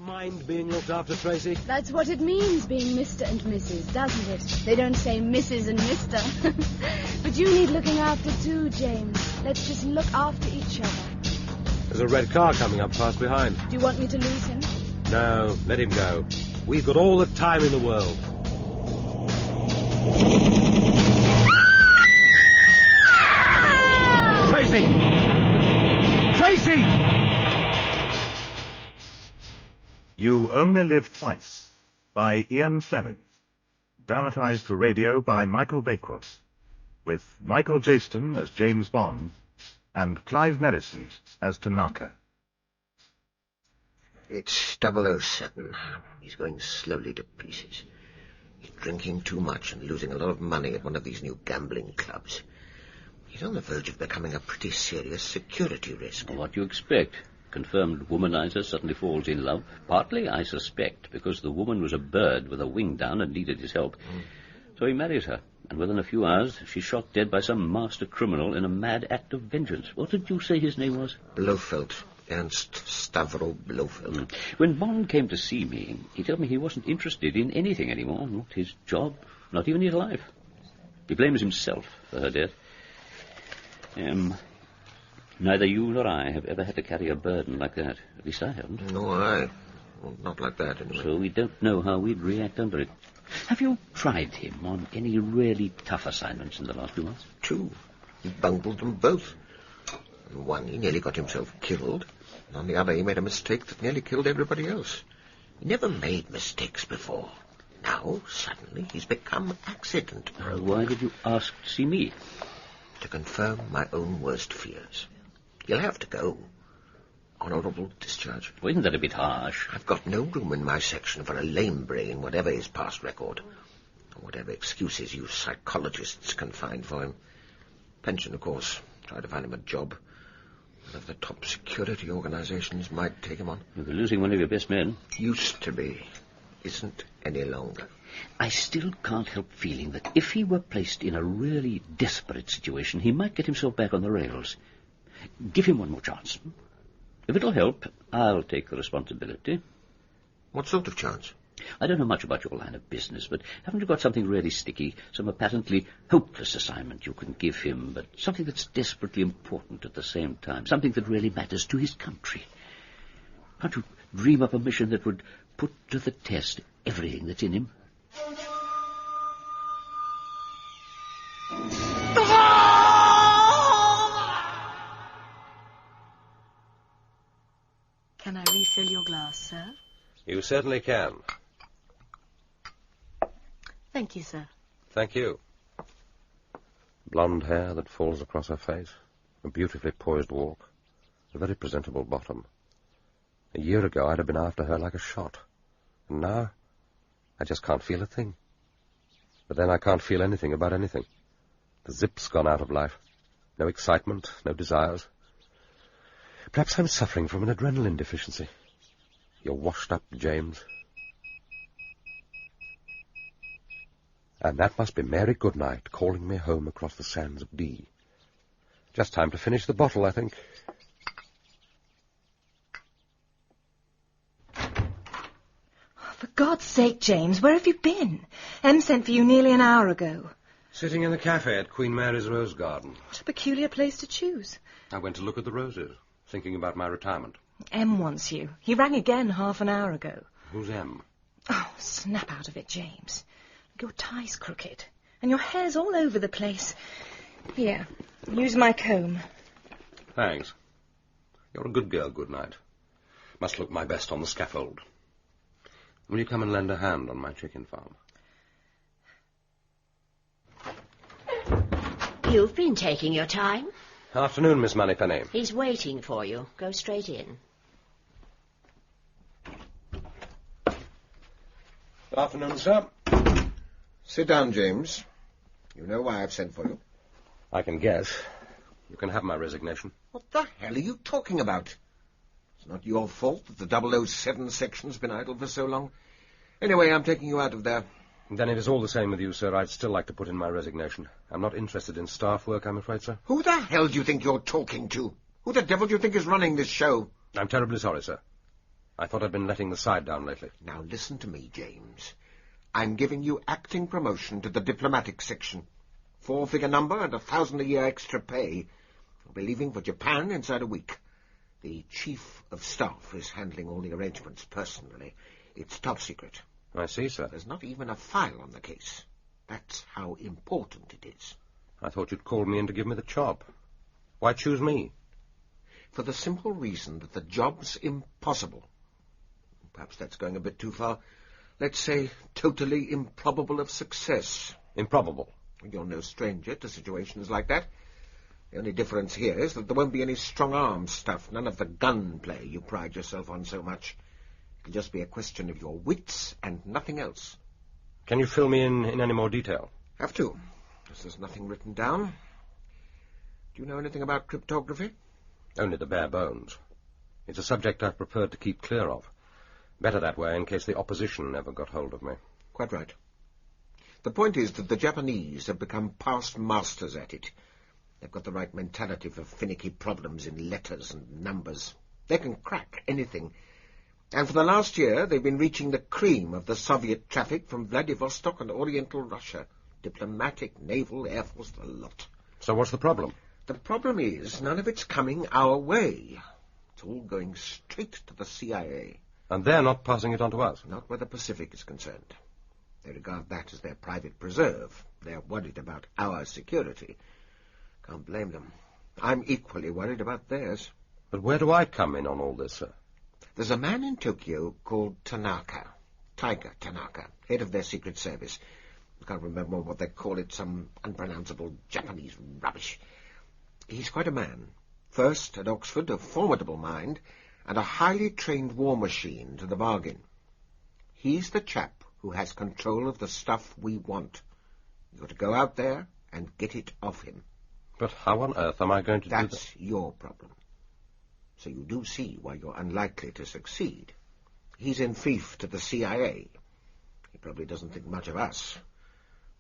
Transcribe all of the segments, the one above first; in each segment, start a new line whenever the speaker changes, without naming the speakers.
mind being looked after, Tracy?
That's what it means, being Mr. and Mrs., doesn't it? They don't say Mrs. and Mr. But you need looking after too, James. Let's just look after each other.
There's a red car coming up fast behind.
Do you want me to lose him?
No, let him go. We've got all the time in the world. Tracy! Tracy!
You Only Live Twice, by Ian Fleming. Dramatized for radio by Michael Bakewell, with Michael Jaston as James Bond and Clive Merrison as Tanaka.
It's 007. He's going slowly to pieces. He's drinking too much and losing a lot of money at one of these new gambling clubs. He's on the verge of becoming a pretty serious security risk.
What do you expect? Confirmed womanizer suddenly falls in love. Partly, I suspect, because the woman was a bird with a wing down and needed his help. So he marries her, and within a few hours she's shot dead by some master criminal in a mad act of vengeance. What did you say his name was?
Blofeld. Ernst Stavro Blofeld.
When Bond came to see me, he told me he wasn't interested in anything anymore. Not his job, not even his life. He blames himself for her death. Neither you nor I have ever had to carry a burden like that. At least I haven't.
No, well, not like that, anyway.
So we don't know how we'd react under it. Have you tried him on any really tough assignments in the last few months?
2. He bungled them both. On one, he nearly got himself killed. And on the other, he made a mistake that nearly killed everybody else. He never made mistakes before. Now, suddenly, he's become accident-prone.
Why did you ask to see me?
To confirm my own worst fears. You'll have to go. Honourable discharge.
Well, isn't that a bit harsh?
I've got no room in my section for a lame brain, whatever his past record. Or whatever excuses you psychologists can find for him. Pension, of course. Try to find him a job. One of the top security organizations might take him on.
You're losing one of your best men.
Used to be. Isn't any longer.
I still can't help feeling that if he were placed in a really desperate situation, he might get himself back on the rails. Give him one more chance. If it'll help, I'll take the responsibility.
What sort of chance?
I don't know much about your line of business, but haven't you got something really sticky, some apparently hopeless assignment you can give him, but something that's desperately important at the same time, something that really matters to his country? Can't you dream up a mission that would put to the test everything that's in him?
Can I refill your glass, sir?
You certainly can.
Thank you, sir.
Thank you. Blonde hair that falls across her face, a beautifully poised walk, a very presentable bottom. A year ago I'd have been after her like a shot, and now I just can't feel a thing. But then I can't feel anything about anything. The zip's gone out of life. No excitement, no desires. Perhaps I'm suffering from an adrenaline deficiency. You're washed up, James. And that must be Mary Goodnight calling me home across the sands of Dee. Just time to finish the bottle, I think.
For God's sake, James, where have you been? Em sent for you nearly an hour ago.
Sitting in the cafe at Queen Mary's Rose Garden.
What a peculiar place to choose.
I went to look at the roses, thinking about my retirement.
Em wants you. He rang again half an hour ago.
Who's M?
Oh, snap out of it, James. Your tie's crooked, and your hair's all over the place. Here, use my comb.
Thanks. You're a good girl, Goodnight. Must look my best on the scaffold. Will you come and lend a hand on my chicken farm?
You've been taking your time.
Afternoon, Miss Moneypenny.
He's waiting for you. Go straight in.
Good afternoon, sir.
Sit down, James. You know why I've sent for you.
I can guess. You can have my resignation.
What the hell are you talking about? It's not your fault that the 007 section's been idle for so long. Anyway, I'm taking you out of there.
Then it is all the same with you, sir. I'd still like to put in my resignation. I'm not interested in staff work, I'm afraid, sir.
Who the hell do you think you're talking to? Who the devil do you think is running this show?
I'm terribly sorry, sir. I thought I'd been letting the side down lately.
Now listen to me, James. I'm giving you acting promotion to the diplomatic section. 4-figure number and $1,000 a year extra pay. I'll be leaving for Japan inside a week. The chief of staff is handling all the arrangements personally. It's top secret.
I see, sir.
There's not even a file on the case. That's how important it is.
I thought you'd called me in to give me the job. Why choose me?
For the simple reason that the job's impossible. Perhaps that's going a bit too far. Let's say totally improbable of success.
Improbable?
You're no stranger to situations like that. The only difference here is that there won't be any strong-arm stuff, none of the gunplay you pride yourself on so much. It'll just be a question of your wits and nothing else.
Can you fill me in any more detail?
Have to, as there's nothing written down. Do you know anything about cryptography?
Only the bare bones. It's a subject I've preferred to keep clear of. Better that way in case the opposition ever got hold of me.
Quite right. The point is that the Japanese have become past masters at it. They've got the right mentality for finicky problems in letters and numbers. They can crack anything. And for the last year, they've been reaching the cream of the Soviet traffic from Vladivostok and Oriental Russia. Diplomatic, naval, air force, the lot.
So what's the problem?
The problem is none of it's coming our way. It's all going straight to the CIA.
And they're not passing it on to us?
Not where the Pacific is concerned. They regard that as their private preserve. They're worried about our security. Can't blame them. I'm equally worried about theirs.
But where do I come in on all this, sir?
There's a man in Tokyo called Tanaka. Tiger Tanaka, head of their secret service. I can't remember what they call it, some unpronounceable Japanese rubbish. He's quite a man. First at Oxford, a formidable mind, and a highly trained war machine to the bargain. He's the chap who has control of the stuff we want. You've got to go out there and get it off him.
But how on earth am I going to do that?
That's your problem. So you do see why you're unlikely to succeed. He's in fief to the CIA. He probably doesn't think much of us.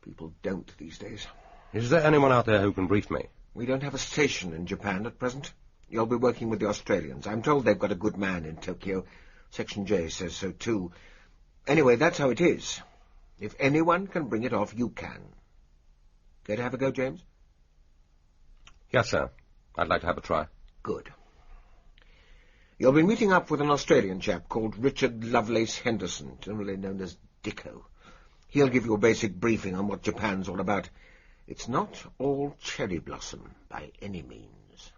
People don't these days.
Is there anyone out there who can brief me?
We don't have a station in Japan at present. You'll be working with the Australians. I'm told they've got a good man in Tokyo. Section J says so too. Anyway, that's how it is. If anyone can bring it off, you can. Care to have a go, James?
Yes, sir. I'd like to have a try.
Good. You'll be meeting up with an Australian chap called Richard Lovelace Henderson, generally known as Dicko. He'll give you a basic briefing on what Japan's all about. It's not all cherry blossom by any means.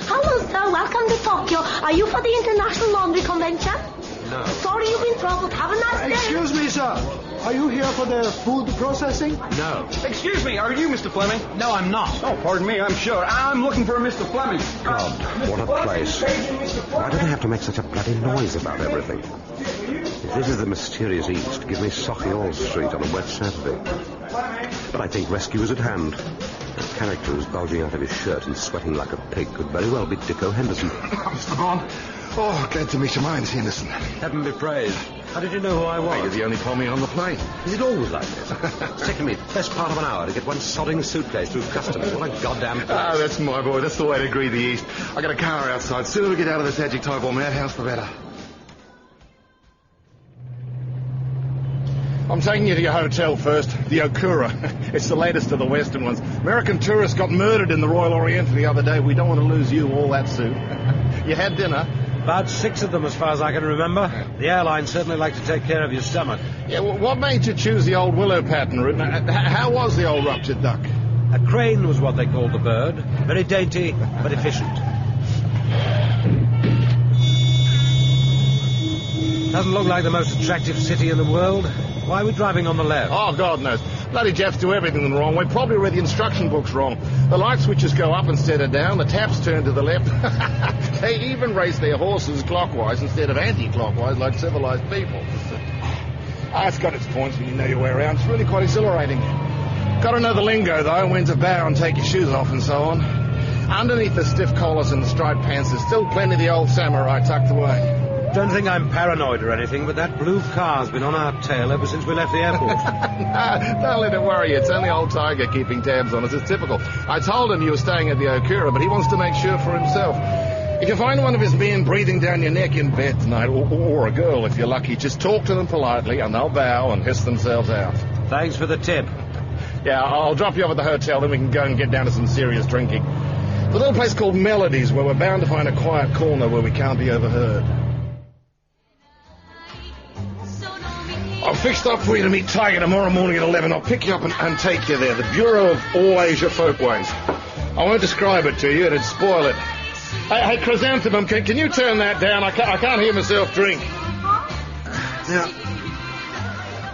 Hello, sir. Welcome to Tokyo. Are you for the International Laundry Convention?
No.
Sorry you've been troubled. Have a nice day.
Excuse me, sir. Are you here for the food processing?
No.
Excuse me, are you Mr. Fleming?
No, I'm not.
Oh, pardon me, I'm sure. I'm looking for a Mr. Fleming.
God, what a place. Why do they have to make such a bloody noise about everything? If this is the mysterious East, give me Socky All Street on a wet Saturday. But I think rescue is at hand. The character who's bulging out of his shirt and sweating like a pig could very well be Dicko Henderson.
Mr. Bond. Oh, glad to meet you. My name's Henderson.
Heaven be praised. How did you know who I was?
You're the only Tommy on the plane.
Is it always like this? It's taken me best part of an hour to get one sodding suitcase through customs. What a goddamn place.
Oh, that's my boy. That's the way to greet the East. I got a car outside. Sooner we get out of this adjectival madhouse, the better. I'm taking you to your hotel first, the Okura. It's the latest of the Western ones. American tourists got murdered in the Royal Oriental the other day. We don't want to lose you all that soon. You had dinner?
About 6 of them, as far as I can remember. The airlines certainly like to take care of your stomach.
Yeah, well, what made you choose the old willow pattern route? How was the old ruptured duck?
A crane was what they called the bird. Very dainty, but efficient. Doesn't look like the most attractive city in the world. Why are we driving on the left?
Oh, God knows. Bloody Japs do everything wrong. We probably read the instruction books wrong. The light switches go up instead of down. The taps turn to the left. They even race their horses clockwise instead of anti-clockwise like civilized people. It's got its points when you know your way around. It's really quite exhilarating. Got to know the lingo, though, when to bow and take your shoes off and so on. Underneath the stiff collars and the striped pants, there's still plenty of the old samurai tucked away.
Don't think I'm paranoid or anything, but that blue car's been on our tail ever since we left the airport.
Don't let it worry you. It's only old Tiger keeping tabs on us. It's typical. I told him you were staying at the Okura, but he wants to make sure for himself. If you find one of his men breathing down your neck in bed tonight, or a girl if you're lucky, just talk to them politely and they'll bow and hiss themselves out.
Thanks for the tip.
Yeah, I'll drop you off at the hotel, then we can go and get down to some serious drinking. There's a little place called Melodies where we're bound to find a quiet corner where we can't be overheard. I've fixed up for you to meet Tiger tomorrow morning at 11. I'll pick you up and take you there. The Bureau of All Asia Folkways. I won't describe it to you, it'd spoil it. Hey, Chrysanthemum, can you turn that down? I can't hear myself drink. Now,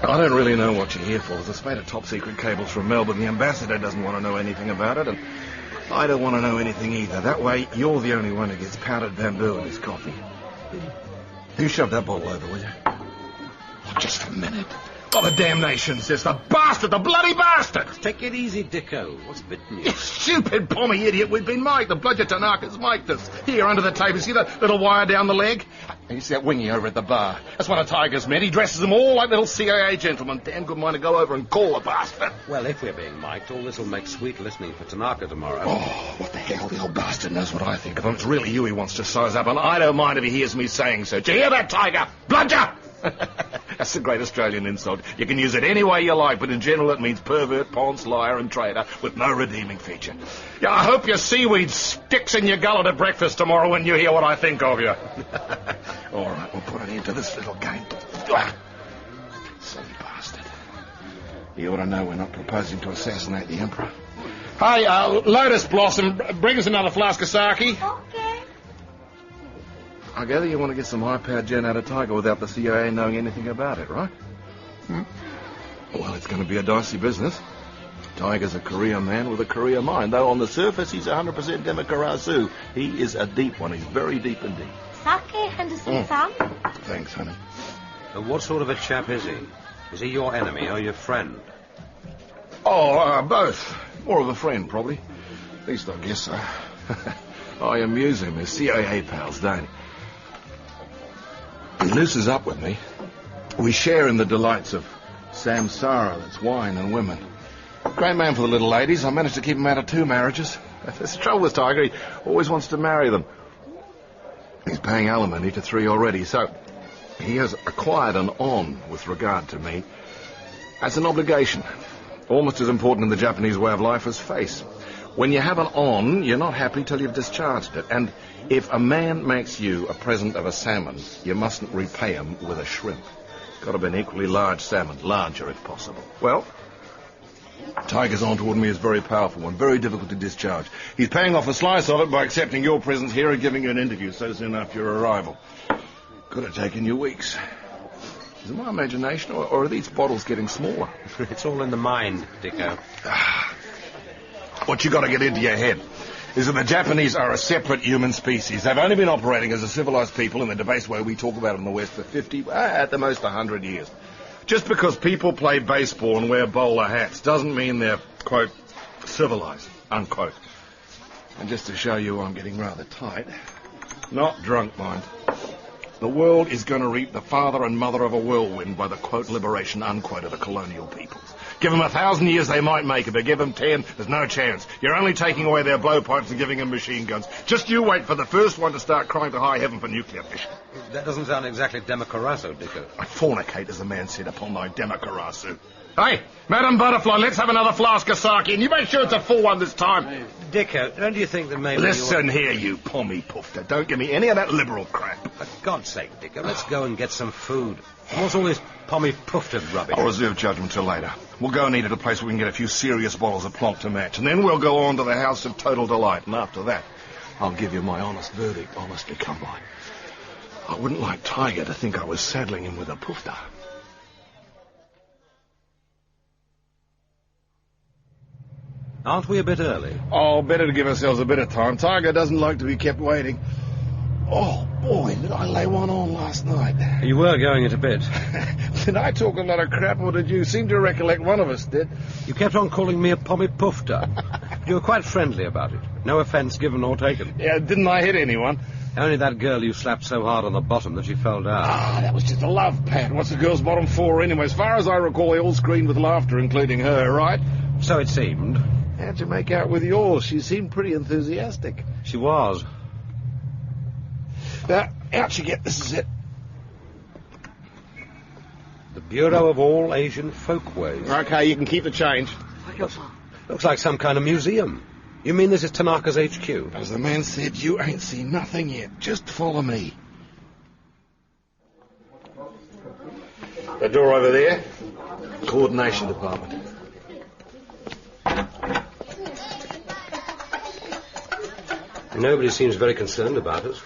I don't really know what you're here for. There's a spate of top-secret cables from Melbourne. The ambassador doesn't want to know anything about it, and I don't want to know anything either. That way, you're the only one who gets powdered bamboo in his coffee. You shove that bottle over, will you? Oh, just a minute. Oh, the damnation, sister. Bastard, the bloody bastard!
Take it easy, Dicko. What's bitten you?
You stupid, pommy idiot. We've been mic'd. The bloody Tanaka's mic'd us. Here, under the table. See that little wire down the leg? And you see that wingy over at the bar? That's one of Tiger's men. He dresses them all like little CIA gentlemen. Damn good mind to go over and call the bastard.
Well, if we're being mic'd, all this will make sweet listening for Tanaka tomorrow.
Oh, what the hell? The old bastard knows what I think of him. It's really you he wants to size up, and I don't mind if he hears me saying so. Do you hear that, Tiger? Bludger! That's the great Australian insult. You can use it any way you like, but in general it means pervert, ponce, liar and traitor with no redeeming feature. Yeah, I hope your seaweed sticks in your gullet at breakfast tomorrow when you hear what I think of you. All right, we'll put an end to this little game. Silly bastard. You ought to know we're not proposing to assassinate the Emperor. Hey, Lotus Blossom, bring us another flask of sake.
Okay.
I gather you want to get some high-powered gen out of Tiger without the CIA knowing anything about it, right? Well, it's going to be a dicey business. Tiger's a Korea man with a Korea mind, though on the surface he's 100% Democracy. He is a deep one. He's very deep indeed.
Sake and some sun.
Thanks, honey.
What sort of a chap is he? Is he your enemy or your friend?
Oh, both. More of a friend, probably. At least I guess so. I amuse him. His CIA pals, don't he? He looses up with me. We share in the delights of samsara, that's wine and women. Great man for the little ladies. I managed to keep him out of 2 marriages. That's the trouble with Tiger. He always wants to marry them. He's paying alimony to 3 already, so he has acquired an on with regard to me. That's an obligation. Almost as important in the Japanese way of life as face. When you have an on, you're not happy till you've discharged it. And if a man makes you a present of a salmon, you mustn't repay him with a shrimp. Got to be an equally large salmon, larger if possible. Well, Tiger's on toward me is very powerful one, very difficult to discharge. He's paying off a slice of it by accepting your presence here and giving you an interview so soon after your arrival. Could have taken you weeks. Is it my imagination, or are these bottles getting smaller?
It's all in the mind, Dicko.
What you got to get into your head is that the Japanese are a separate human species. They've only been operating as a civilized people in the debased way we talk about it in the West for 50, at the most 100 years. Just because people play baseball and wear bowler hats doesn't mean they're, quote, civilized, unquote. And just to show you I'm getting rather tight, not drunk, mind, the world is going to reap the father and mother of a whirlwind by the, quote, liberation, unquote, of the colonial peoples. Give them 1,000 years, they might make it, but give them 10, there's no chance. You're only taking away their blowpipes and giving them machine guns. Just you wait for the first one to start crying to high heaven for nuclear fission.
That doesn't sound exactly democrazo, Dicko.
I fornicate, as the man said, upon thy democracy. Hey, Madam Butterfly, let's have another flask of sake, and you make sure it's a full one this time.
Dicko, don't you think that maybe
Listen here, you pommy poofter. Don't give me any of that liberal crap.
For God's sake, Dicko, let's go and get some food. What's all this pommy poofter rubbish?
I'll reserve judgment till later. We'll go and eat at a place where we can get a few serious bottles of plonk to match, and then we'll go on to the House of Total Delight, and after that, I'll give you my honest verdict, honestly, come by. I wouldn't like Tiger to think I was saddling him with a poofter.
Aren't we a bit early?
Oh, better to give ourselves a bit of time. Tiger doesn't like to be kept waiting. Oh, boy, did I lay one on last night.
You were going it a bit.
Did I talk a lot of crap, or did you? Seem to recollect one of us did.
You kept on calling me a pommy poofter. You were quite friendly about it. No offence given or taken.
Yeah, didn't I hit anyone?
Only that girl you slapped so hard on the bottom that she fell down.
Ah, that was just a love pad. What's a girl's bottom for anyway? As far as I recall, they all screamed with laughter, including her, right?
So it seemed.
How'd you make out with yours? She seemed pretty enthusiastic.
She was.
Out you get. This is it.
The Bureau of All Asian Folkways.
Okay, you can keep the change.
Looks like some kind of museum. You mean this is Tanaka's HQ?
As the man said, you ain't seen nothing yet. Just follow me. The door over there. Coordination department.
Nobody seems very concerned about us.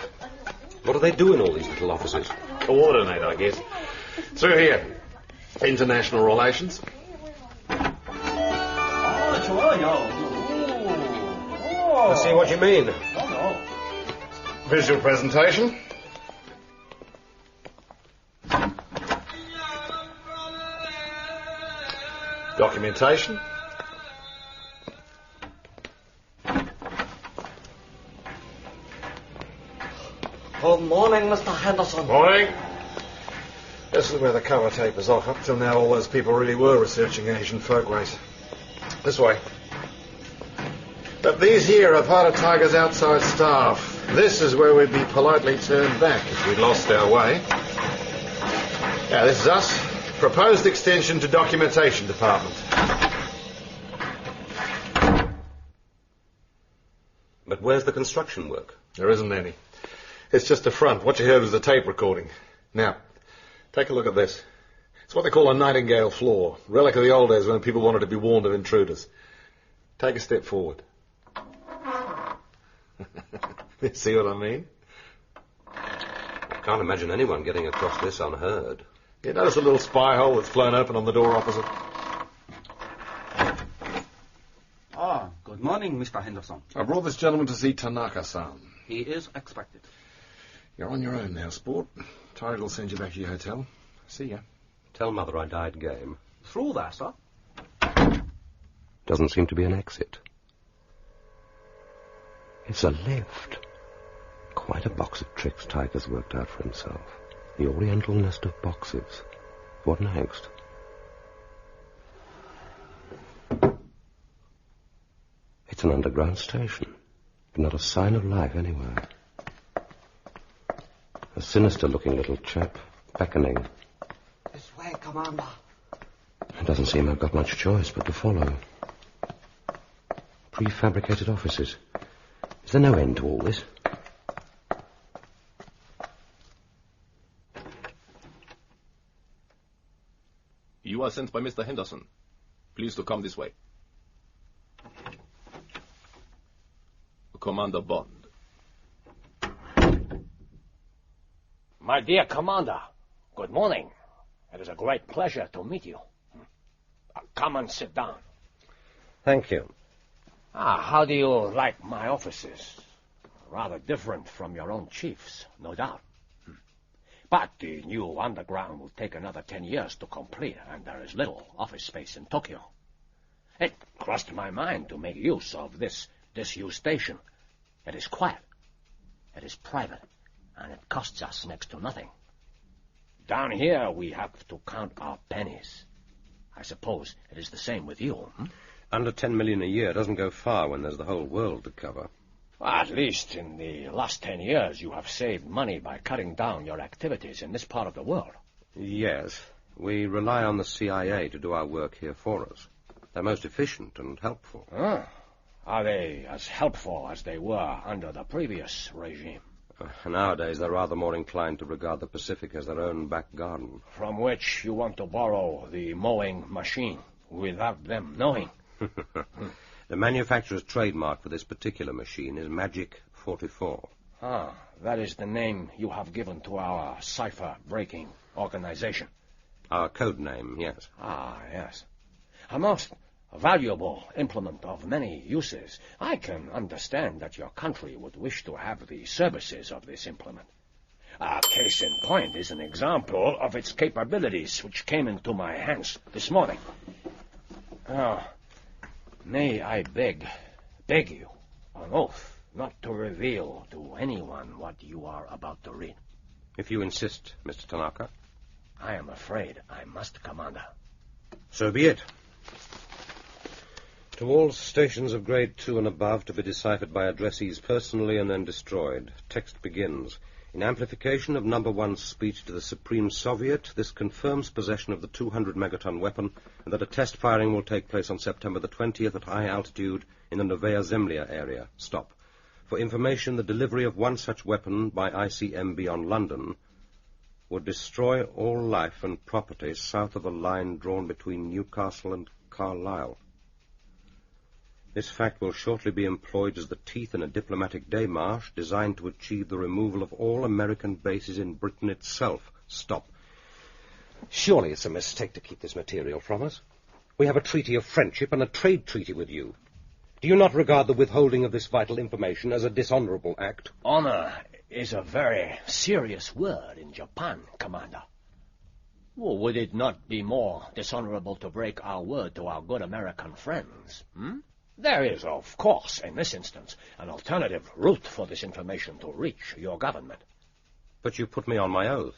What do they do in all these little offices?
Coordinate, I guess. Through here. International relations.
I see what you mean.
Visual presentation. Documentation.
Good morning, Mr. Henderson.
Morning. This is where the cover tape is off. Up till now, all those people really were researching Asian folkways. This way. But these here are part of Tiger's outside staff. This is where we'd be politely turned back if we'd lost our way. Yeah, this is us. Proposed extension to documentation department.
But where's the construction work?
There isn't any. It's just the front. What you heard was the tape recording. Now, take a look at this. It's what they call a nightingale floor. Relic of the old days when people wanted to be warned of intruders. Take a step forward. See what I mean?
I can't imagine anyone getting across this unheard.
You notice a little spy hole that's flown open on the door opposite?
Good morning, Mr. Henderson.
I brought this gentleman to see Tanaka-san.
He is expected.
You're on your own now, sport. Tiger will send you back to your hotel. See ya.
Tell Mother I died game.
Through there, sir.
Doesn't seem to be an exit. It's a lift. Quite a box of tricks Tiger's worked out for himself. The oriental nest of boxes. What next? It's an underground station, but not a sign of life anywhere. A sinister-looking little chap, beckoning.
This way, Commander.
It doesn't seem I've got much choice but to follow. Prefabricated offices. Is there no end to all this?
You are sent by Mr. Henderson. Please to come this way. Commander Bond.
My dear Commander, good morning. It is a great pleasure to meet you. Come and sit down.
Thank you.
How do you like my offices? Rather different from your own chief's, no doubt. But the new underground will take another 10 years to complete, and there is little office space in Tokyo. It crossed my mind to make use of this disused station. It is quiet, it is private, and it costs us next to nothing. Down here we have to count our pennies. I suppose it is the same with you.
Under 10 million a year doesn't go far when there's the whole world to cover.
At least in the last 10 years you have saved money by cutting down your activities in this part of the world.
Yes, we rely on the CIA to do our work here for us. They're most efficient and helpful.
Are they as helpful as they were under the previous regime?
Nowadays, they're rather more inclined to regard the Pacific as their own back garden.
From which you want to borrow the mowing machine without them knowing.
The manufacturer's trademark for this particular machine is Magic 44.
That is the name you have given to our cipher-breaking organization.
Our code name, yes.
Yes. A most valuable implement of many uses. I can understand that your country would wish to have the services of this implement. A case in point is an example of its capabilities which came into my hands this morning. May I beg you, on oath, not to reveal to anyone what you are about to read.
If you insist, Mr. Tanaka.
I am afraid I must, Commander.
So be it. To all stations of grade 2 and above to be deciphered by addressees personally and then destroyed. Text begins. In amplification of number 1's speech to the Supreme Soviet, this confirms possession of the 200-megaton weapon and that a test firing will take place on September the 20th at high altitude in the Novaya Zemlya area. Stop. For information, the delivery of one such weapon by ICM beyond London would destroy all life and property south of a line drawn between Newcastle and Carlisle. This fact will shortly be employed as the teeth in a diplomatic démarche designed to achieve the removal of all American bases in Britain itself. Stop. Surely it's a mistake to keep this material from us. We have a treaty of friendship and a trade treaty with you. Do you not regard the withholding of this vital information as a dishonorable act?
Honor is a very serious word in Japan, Commander. Well, would it not be more dishonorable to break our word to our good American friends? There is, of course, in this instance, an alternative route for this information to reach your government.
But you put me on my oath.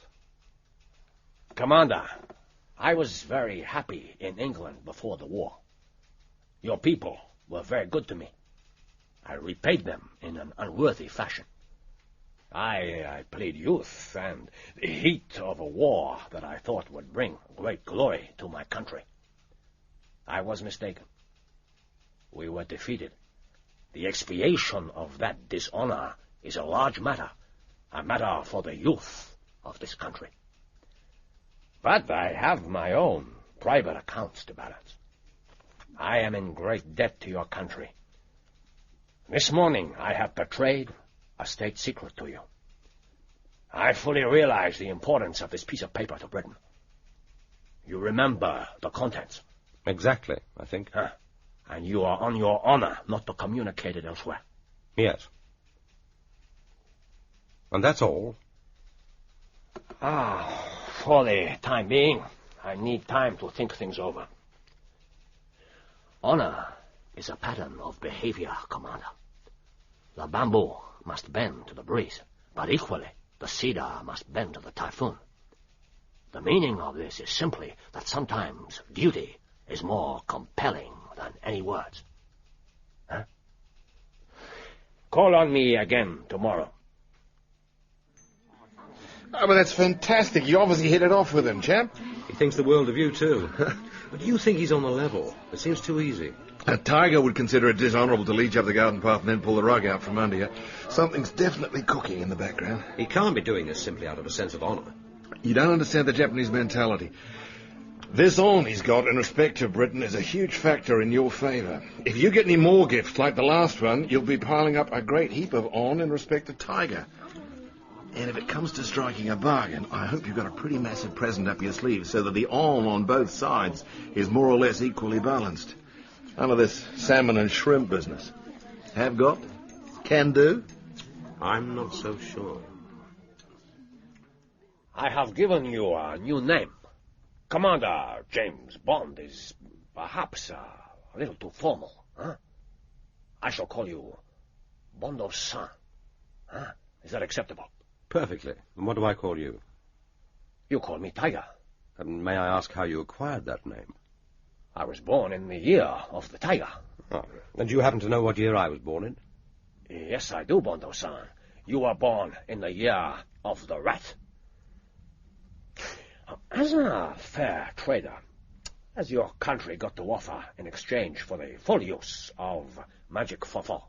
Commander, I was very happy in England before the war. Your people were very good to me. I repaid them in an unworthy fashion. I played youth and the heat of a war that I thought would bring great glory to my country. I was mistaken. We were defeated. The expiation of that dishonor is a large matter, a matter for the youth of this country. But I have my own private accounts to balance. I am in great debt to your country. This morning I have betrayed a state secret to you. I fully realize the importance of this piece of paper to Britain. You remember the contents?
Exactly, I think.
And you are on your honor not to communicate it elsewhere?
Yes. And that's all?
For the time being, I need time to think things over. Honor is a pattern of behavior, Commander. The bamboo must bend to the breeze, but equally, the cedar must bend to the typhoon. The meaning of this is simply that sometimes duty is more compelling than any words. Call on me again tomorrow.
Oh, but that's fantastic. You obviously hit it off with him, chap.
He thinks the world of you, too. But do you think he's on the level? It seems too easy.
A tiger would consider it dishonourable to lead you up the garden path and then pull the rug out from under you. Something's definitely cooking in the background.
He can't be doing this simply out of a sense of honour.
You don't understand the Japanese mentality. This on he's got in respect to Britain is a huge factor in your favour. If you get any more gifts like the last one, you'll be piling up a great heap of on in respect to Tiger. And if it comes to striking a bargain, I hope you've got a pretty massive present up your sleeve so that the on both sides is more or less equally balanced. None of this salmon and shrimp business. Have got? Can do?
I'm not so sure.
I have given you a new name. Commander James Bond is perhaps a little too formal. I shall call you Bondo-san. Is that acceptable?
Perfectly. And what do I call you?
You call me Tiger.
And may I ask how you acquired that name?
I was born in the year of the tiger.
Oh. And do you happen to know what year I was born in?
Yes, I do, Bondo-san. You were born in the year of the rat. As a fair trader, has your country got to offer in exchange for the full use of magic fofo?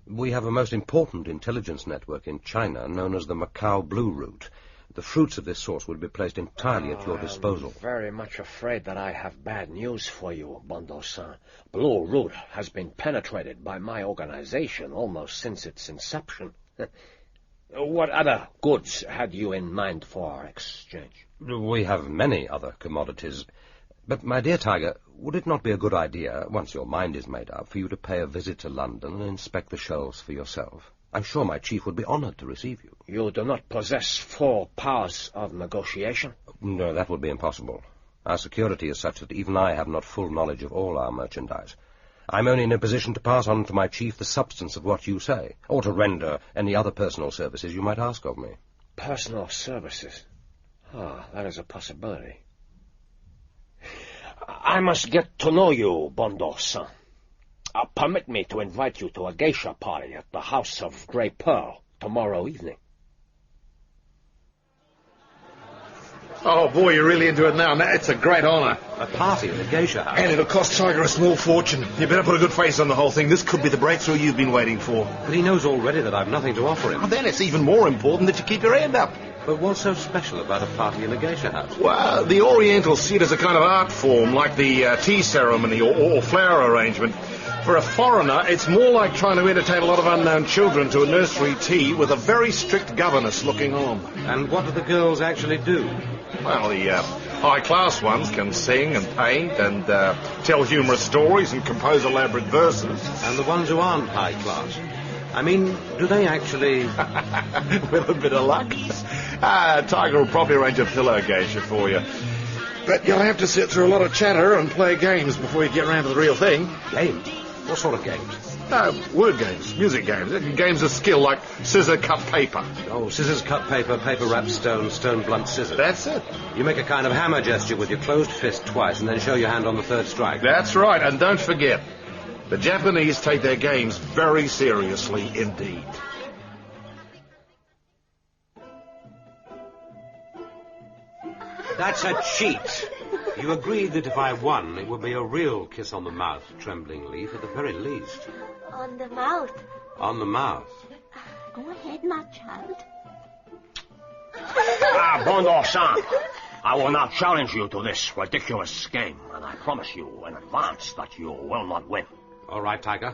We have a most important intelligence network in China known as the Macau Blue Route. The fruits of this source will be placed entirely at your disposal.
I'm very much afraid that I have bad news for you, Bondo-san. Blue Route has been penetrated by my organization almost since its inception. What other goods had you in mind for exchange?
We have many other commodities. But, my dear Tiger, would it not be a good idea, once your mind is made up, for you to pay a visit to London and inspect the shelves for yourself? I'm sure my chief would be honoured to receive you.
You do not possess full powers of negotiation?
No, that would be impossible. Our security is such that even I have not full knowledge of all our merchandise. I'm only in a position to pass on to my chief the substance of what you say, or to render any other personal services you might ask of me.
Personal services? Ah, that is a possibility. I must get to know you, Bondo-san. Permit me to invite you to a geisha party at the House of Grey Pearl tomorrow evening.
Oh, boy, you're really into it now. It's a great honour.
A party at the geisha house?
And it'll cost Tiger a small fortune. You better put a good face on the whole thing. This could be the breakthrough you've been waiting for.
But he knows already that I've nothing to offer him.
Well, then it's even more important that you keep your hand up.
But what's so special about a party in a geisha house?
Well, the Orientals see it as a kind of art form, like the tea ceremony or flower arrangement. For a foreigner, it's more like trying to entertain a lot of unknown children to a nursery tea with a very strict governess looking on.
And what do the girls actually do?
Well, the high-class ones can sing and paint and tell humorous stories and compose elaborate verses.
And the ones who aren't high-class? I mean, do they actually...
With a bit of luck. Tiger will probably arrange a pillow geisha for you. But you'll have to sit through a lot of chatter and play games before you get round to the real thing.
Games? What sort of games?
Word games, music games, games of skill like scissor, cut, paper.
Oh, scissors, cut, paper, paper, wrap, stone, stone, blunt, scissors.
That's it.
You make a kind of hammer gesture with your closed fist twice and then show your hand on the third strike.
That's right, and don't forget, the Japanese take their games very seriously indeed.
That's a cheat. You agreed that if I won, it would be a real kiss on the mouth, Trembling Leaf, at the very least.
On the mouth.
On the mouth.
Go ahead, my child.
Bondo-san, I will not challenge you to this ridiculous game, and I promise you in advance that you will not win.
All right, Tiger.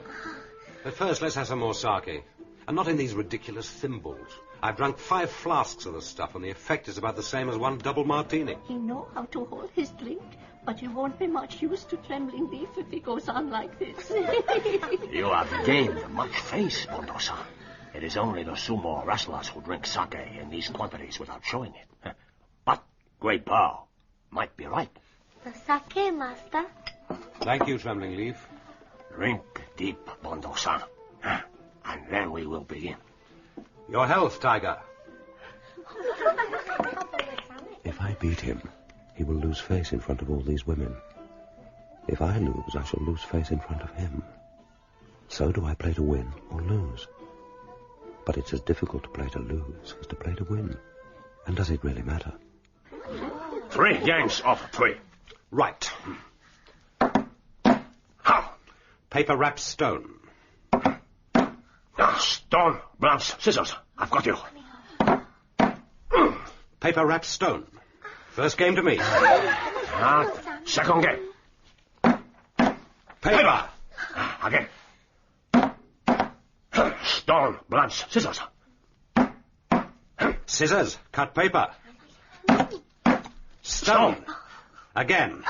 But first, let's have some more sake. And not in these ridiculous thimbles. I've drunk 5 flasks of the stuff, and the effect is about the same as one double martini.
He knows how to hold his drink, but he won't be much use to Trembling Leaf if he goes on like this.
You have gained much face, Bondo-san. It is only the sumo wrestlers who drink sake in these quantities without showing it. But Grey Pearl might be right.
The sake, master.
Thank you, Trembling Leaf.
Drink deep, Bondo-san. And then we will begin.
Your health, Tiger.
If I beat him, he will lose face in front of all these women. If I lose, I shall lose face in front of him. So do I play to win or lose? But it's as difficult to play to lose as to play to win. And does it really matter?
3 games of 3.
Right.
How?
Paper, wrap, stone.
Stone, bronze, scissors. I've got you.
Paper, wrap, stone. First game to me.
Second game.
Paper.
Again. Stone, bronze, scissors.
Scissors, cut paper. Stone. Again.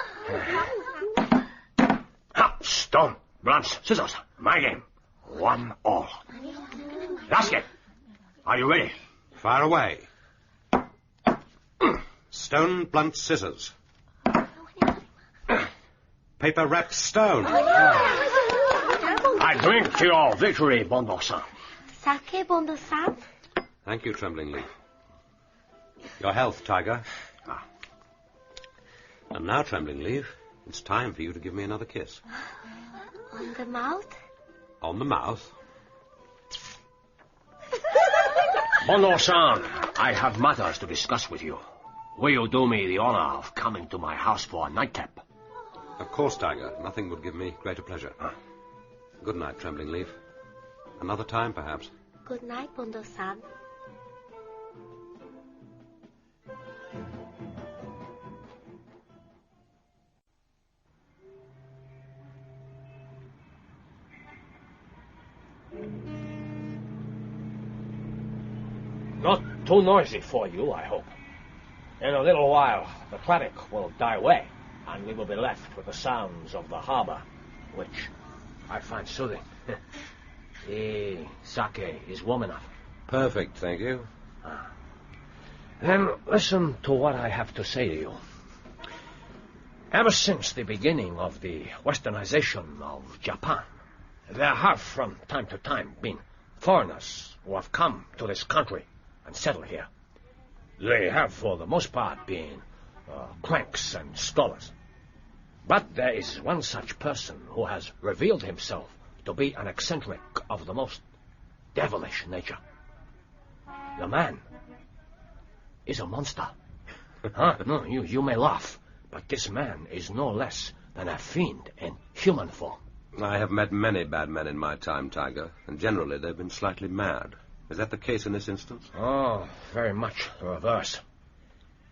Stone, bronze, scissors. My game. 1-all. Last game. Are you ready?
Fire away. Stone, blunt, scissors. Paper, wrap, stone.
I drink to your victory, Bondo-san.
Sake, Bondo-san.
Thank you, Trembling Leaf. Your health, Tiger. And now, Trembling Leaf, it's time for you to give me another kiss.
On the mouth?
On the mouth.
Bondo-san, I have matters to discuss with you. Will you do me the honor of coming to my house for a nightcap?
Of course, Tiger. Nothing would give me greater pleasure. Good night, Trembling Leaf. Another time, perhaps.
Good night, Bondo-san.
Not too noisy for you, I hope. In a little while, the traffic will die away, and we will be left with the sounds of the harbor, which I find soothing. The sake is warm enough.
Perfect, thank you.
Then listen to what I have to say to you. Ever since the beginning of the westernization of Japan, there have from time to time been foreigners who have come to this country and settled here. They have, for the most part, been cranks and scholars. But there is one such person who has revealed himself to be an eccentric of the most devilish nature. The man is a monster. No, you may laugh, but this man is no less than a fiend in human form.
I have met many bad men in my time, Tiger, and generally they've been slightly mad. Is that the case in this instance?
Oh, very much the reverse.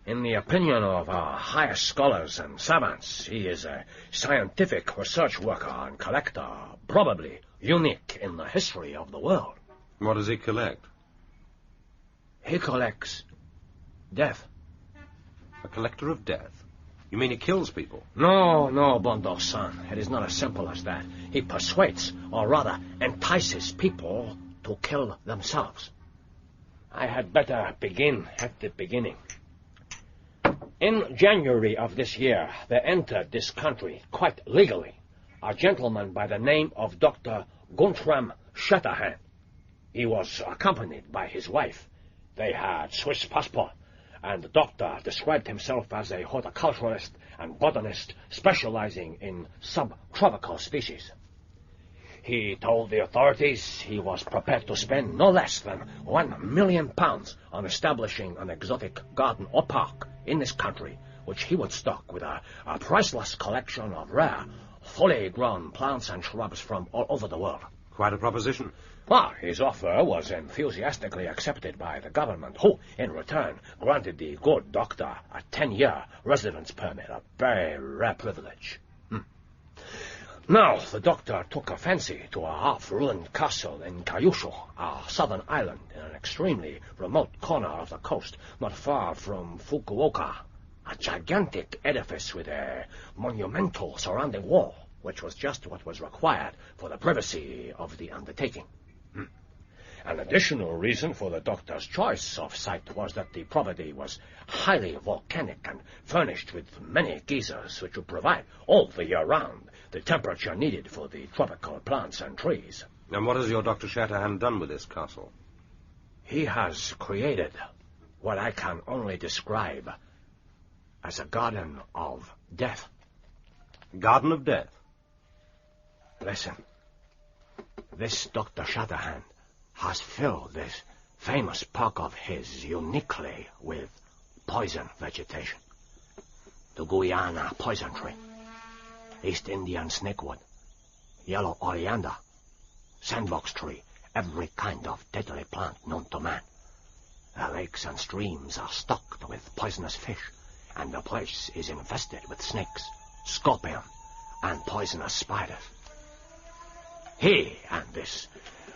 In the opinion of our highest scholars and savants, he is a scientific research worker and collector, probably unique in the history of the world.
What does he collect?
He collects death.
A collector of death? You mean he kills people?
No, Bondo-san. It is not as simple as that. He persuades, or rather entices people to kill themselves. I had better begin at the beginning. In January of this year, there entered this country, quite legally, a gentleman by the name of Dr. Guntram Shatterhand. He was accompanied by his wife. They had Swiss passport, and the doctor described himself as a horticulturalist and botanist specializing in subtropical species. He told the authorities he was prepared to spend no less than £1 million on establishing an exotic garden or park in this country, which he would stock with a priceless collection of rare, fully grown plants and shrubs from all over the world.
Quite a proposition.
Well, his offer was enthusiastically accepted by the government, who, in return, granted the good doctor a 10-year residence permit, a very rare privilege. Now, the doctor took a fancy to a half-ruined castle in Kyushu, a southern island in an extremely remote corner of the coast, not far from Fukuoka, a gigantic edifice with a monumental surrounding wall, which was just what was required for the privacy of the undertaking. An additional reason for the doctor's choice of site was that the property was highly volcanic and furnished with many geysers which would provide all the year round the temperature needed for the tropical plants and trees.
And what has your Dr. Shatterhand done with this castle?
He has created what I can only describe as a garden of death.
Garden of death?
Listen. This Dr. Shatterhand has filled this famous park of his uniquely with poison vegetation. The Guyana poison tree, East Indian snakewood, yellow oleander, sandbox tree, every kind of deadly plant known to man. The lakes and streams are stocked with poisonous fish, and the place is infested with snakes, scorpion, and poisonous spiders. He and this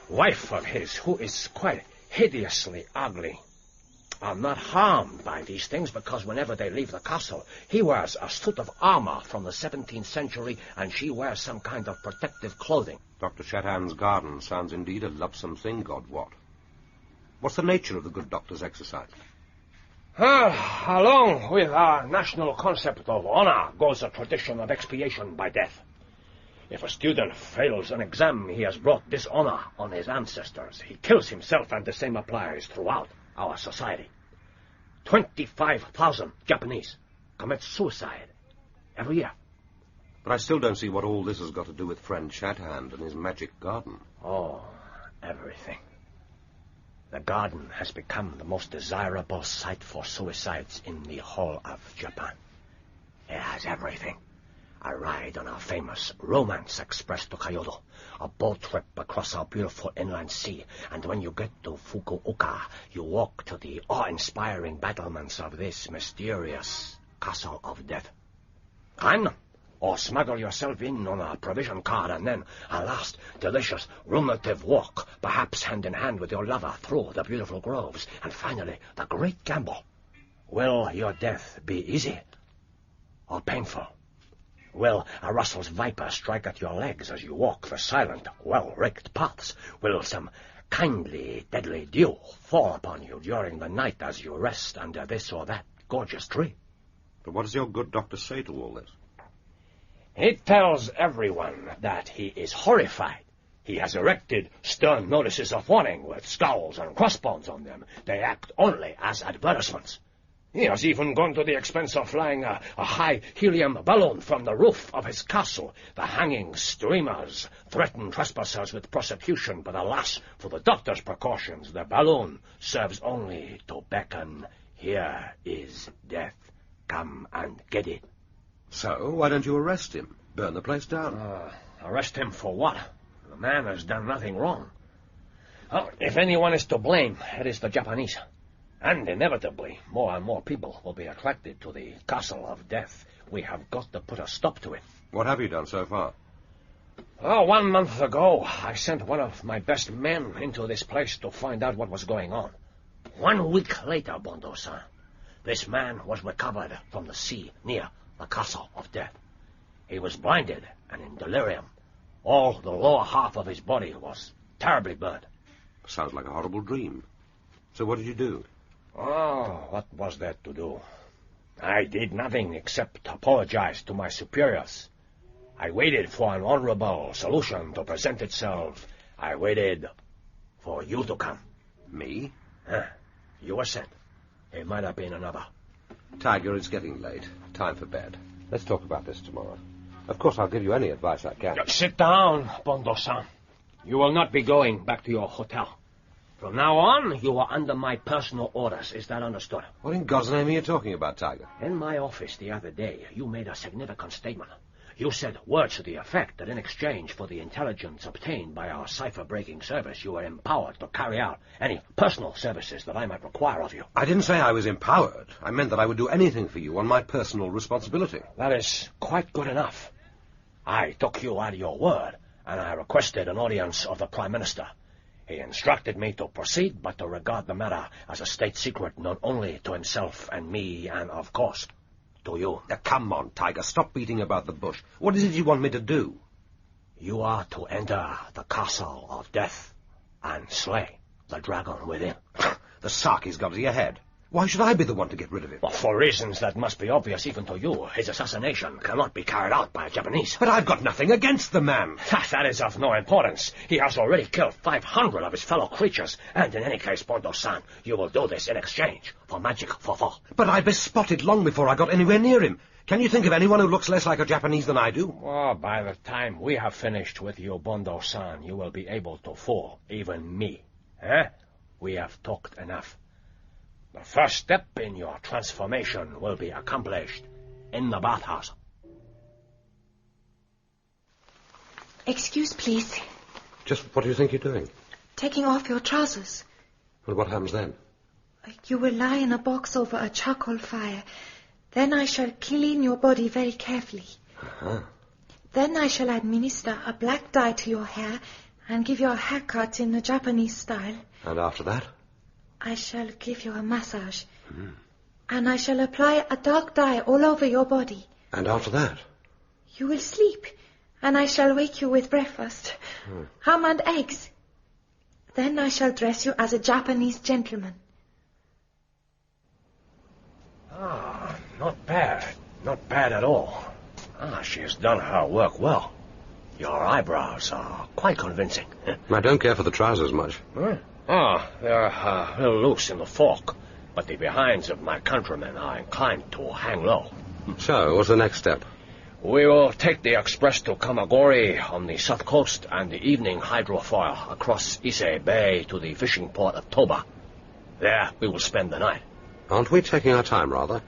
wife of his, who is quite hideously ugly, are not harmed by these things because whenever they leave the castle, he wears a suit of armor from the 17th century and she wears some kind of protective clothing.
Dr. Shatterhand's garden sounds indeed a lovesome thing, God wot. What's the nature of the good doctor's exercise?
Along with our national concept of honor goes a tradition of expiation by death. If a student fails an exam, he has brought dishonor on his ancestors. He kills himself, and the same applies throughout our society. 25,000 Japanese commit suicide every year.
But I still don't see what all this has got to do with friend Shatterhand and his magic garden.
Oh, everything. The garden has become the most desirable site for suicides in the whole of Japan. It has everything. A ride on our famous Romance Express to Kyoto, a boat trip across our beautiful inland sea, and when you get to Fukuoka, you walk to the awe-inspiring battlements of this mysterious Castle of Death. Climb them, or smuggle yourself in on a provision car, and then a last delicious ruminative walk, perhaps hand in hand with your lover through the beautiful groves, and finally the great gamble. Will your death be easy or painful? Will a Russell's viper strike at your legs as you walk the silent, well-raked paths? Will some kindly, deadly dew fall upon you during the night as you rest under this or that gorgeous tree?
But what does your good doctor say to all this?
He tells everyone that he is horrified. He has erected stern notices of warning with skulls and crossbones on them. They act only as advertisements. He has even gone to the expense of flying a high helium balloon from the roof of his castle. The hanging streamers threaten trespassers with prosecution, but alas, for the doctor's precautions, the balloon serves only to beckon. Here is death. Come and get it.
So, why don't you arrest him? Burn the place down.
Arrest him for what? The man has done nothing wrong. Well, if anyone is to blame, it is the Japanese. And inevitably, more and more people will be attracted to the Castle of Death. We have got to put a stop to it.
What have you done so far?
Oh, 1 month ago, I sent one of my best men into this place to find out what was going on. 1 week later, Bondo-san, this man was recovered from the sea near the Castle of Death. He was blinded and in delirium. All the lower half of his body was terribly burned.
Sounds like a horrible dream. So what did you do?
Oh, what was there to do? I did nothing except apologize to my superiors. I waited for an honorable solution to present itself. I waited for you to come.
Me?
You were sent. It might have been another.
Tiger, it's getting late. Time for bed. Let's talk about this tomorrow. Of course, I'll give you any advice I can.
Sit down, Bondo-san. You will not be going back to your hotel. From now on, you are under my personal orders. Is that understood?
What in God's name are you talking about, Tiger?
In my office the other day, you made a significant statement. You said words to the effect that in exchange for the intelligence obtained by our cipher-breaking service, you were empowered to carry out any personal services that I might require of you.
I didn't say I was empowered. I meant that I would do anything for you on my personal responsibility.
That is quite good enough. I took you at your word, and I requested an audience of the Prime Minister. He instructed me to proceed, but to regard the matter as a state secret known only to himself and me, and, of course, to you.
Now, come on, Tiger, stop beating about the bush. What is it you want me to do?
You are to enter the Castle of Death and slay the dragon within.
The Saki's got to your head. Why should I be the one to get rid of him?
Well, for reasons that must be obvious even to you. His assassination cannot be carried out by a Japanese.
But I've got nothing against the man.
That is of no importance. He has already killed 500 of his fellow creatures. And in any case, Bondo-san, you will do this in exchange for magic fofo.
But I bespotted long before I got anywhere near him. Can you think of anyone who looks less like a Japanese than I do?
Oh, by the time we have finished with you, Bondo-san, you will be able to fool even me. We have talked enough. The first step in your transformation will be accomplished in the bathhouse.
Excuse, please.
Just what do you think you're doing?
Taking off your trousers.
Well, what happens then?
You will lie in a box over a charcoal fire. Then I shall clean your body very carefully. Then I shall administer a black dye to your hair and give you a haircut in the Japanese style.
And after that?
I shall give you a massage. And I shall apply a dark dye all over your body.
And after that?
You will sleep, and I shall wake you with breakfast. Ham and eggs. Then I shall dress you as a Japanese gentleman.
Not bad. Not bad at all. She has done her work well. Your eyebrows are quite convincing.
I don't care for the trousers much.
They're a little loose in the fork, but the behinds of my countrymen are inclined to hang low.
So, what's the next step?
We will take the express to Kamagori on the south coast and the evening hydrofoil across Ise Bay to the fishing port of Toba. There we will spend the night.
Aren't we taking our time, rather?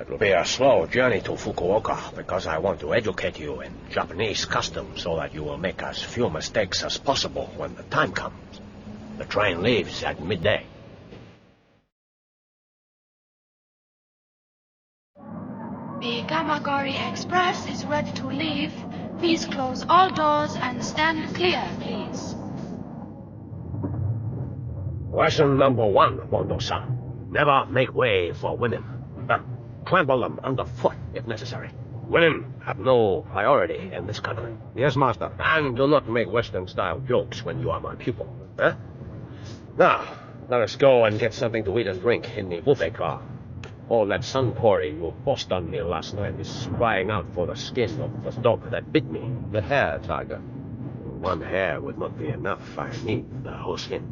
It will be a slow journey to Fukuoka because I want to educate you in Japanese customs so that you will make as few mistakes as possible when the time comes. The train leaves at midday.
The Kamagori Express is ready to leave. Please close all doors and stand clear, please.
Lesson number 1, Bondo-san. Never make way for women. Trample them underfoot if necessary. Women have no priority in this country.
Yes, master.
And do not make Western-style jokes when you are my pupil. Now, let us go and get something to eat and drink in the buffet car. Oh, that Suntory who forced on me last night is crying out for the skin of the dog that bit me.
The hair, Tiger.
One hair would not be enough. I need the whole skin.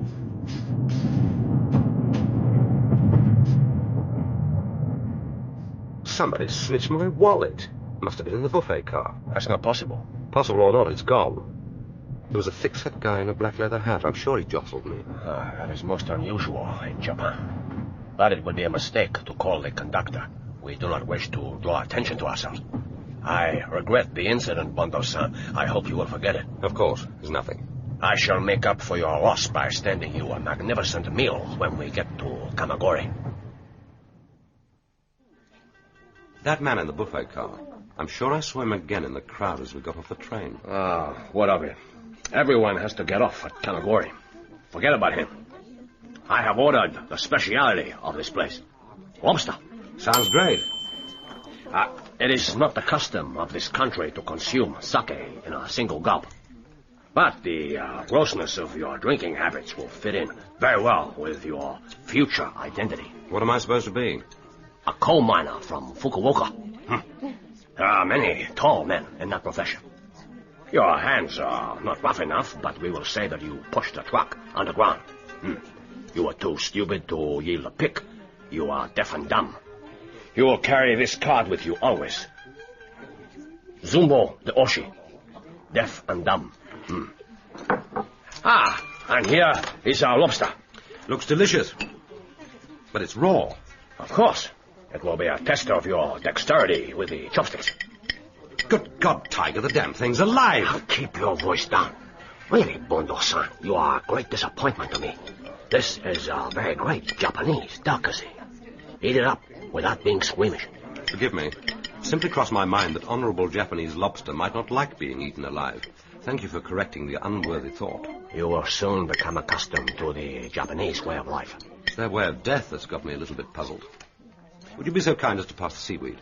Somebody snitched my wallet. Must have been in the buffet car.
That's not possible.
Possible or not, it's gone. There was a thick-set guy in a black leather hat. I'm sure he jostled me.
That is most unusual in Japan. But it would be a mistake to call the conductor. We do not wish to draw attention to ourselves. I regret the incident, Bondo-san. I hope you will forget it.
Of course. There's nothing.
I shall make up for your loss by standing you a magnificent meal when we get to Kamagori.
That man in the buffet car. I'm sure I saw him again in the crowd as we got off the train.
What of it? Everyone has to get off at Kamagori. Forget about him. I have ordered the speciality of this place. Lobster.
Sounds great.
It is not the custom of this country to consume sake in a single gulp. But the grossness of your drinking habits will fit in very well with your future identity.
What am I supposed to be?
A coal miner from Fukuoka. There are many tall men in that profession. Your hands are not rough enough, but we will say that you pushed a truck underground. You were too stupid to yield a pick. You are deaf and dumb. You will carry this card with you always. Zumbo de Oshi. Deaf and dumb. And here is our lobster.
Looks delicious. But it's raw.
Of course. It will be a test of your dexterity with the chopsticks.
Good God, Tiger, the damn thing's alive.
Now keep your voice down. Really, Bondo-san, you are a great disappointment to me. This is a very great Japanese delicacy. Eat it up without being squeamish.
Forgive me. Simply crossed my mind that honorable Japanese lobster might not like being eaten alive. Thank you for correcting the unworthy thought.
You will soon become accustomed to the Japanese way of life.
It's their way of death that's got me a little bit puzzled. Would you be so kind as to pass the seaweed?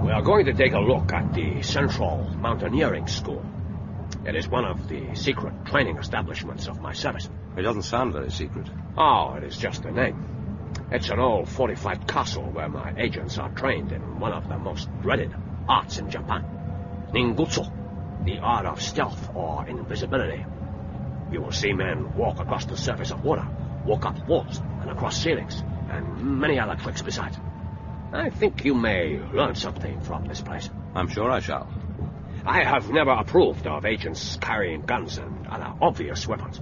We are going to take a look at the Central Mountaineering School. It is one of the secret training establishments of my service.
It doesn't sound very secret.
Oh, it is just a name. It's an old fortified castle where my agents are trained in one of the most dreaded arts in Japan. Ninjutsu, the art of stealth or invisibility. You will see men walk across the surface of water, walk up walls and across ceilings, and many other tricks besides. I think you may learn something from this place.
I'm sure I shall.
I have never approved of agents carrying guns and other obvious weapons.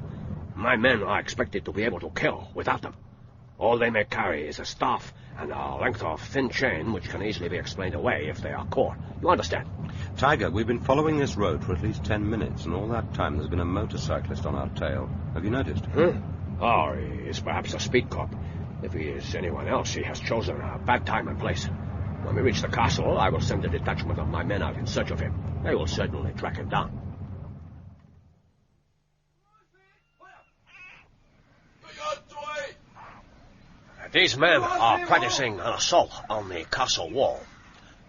My men are expected to be able to kill without them. All they may carry is a staff and a length of thin chain which can easily be explained away if they are caught. You understand?
Tiger, we've been following this road for at least 10 minutes, and all that time there's been a motorcyclist on our tail. Have you noticed?
Oh, he is perhaps a speed cop. If he is anyone else, he has chosen a bad time and place. When we reach the castle, I will send a detachment of my men out in search of him. They will certainly track him down. These men are practicing an assault on the castle wall.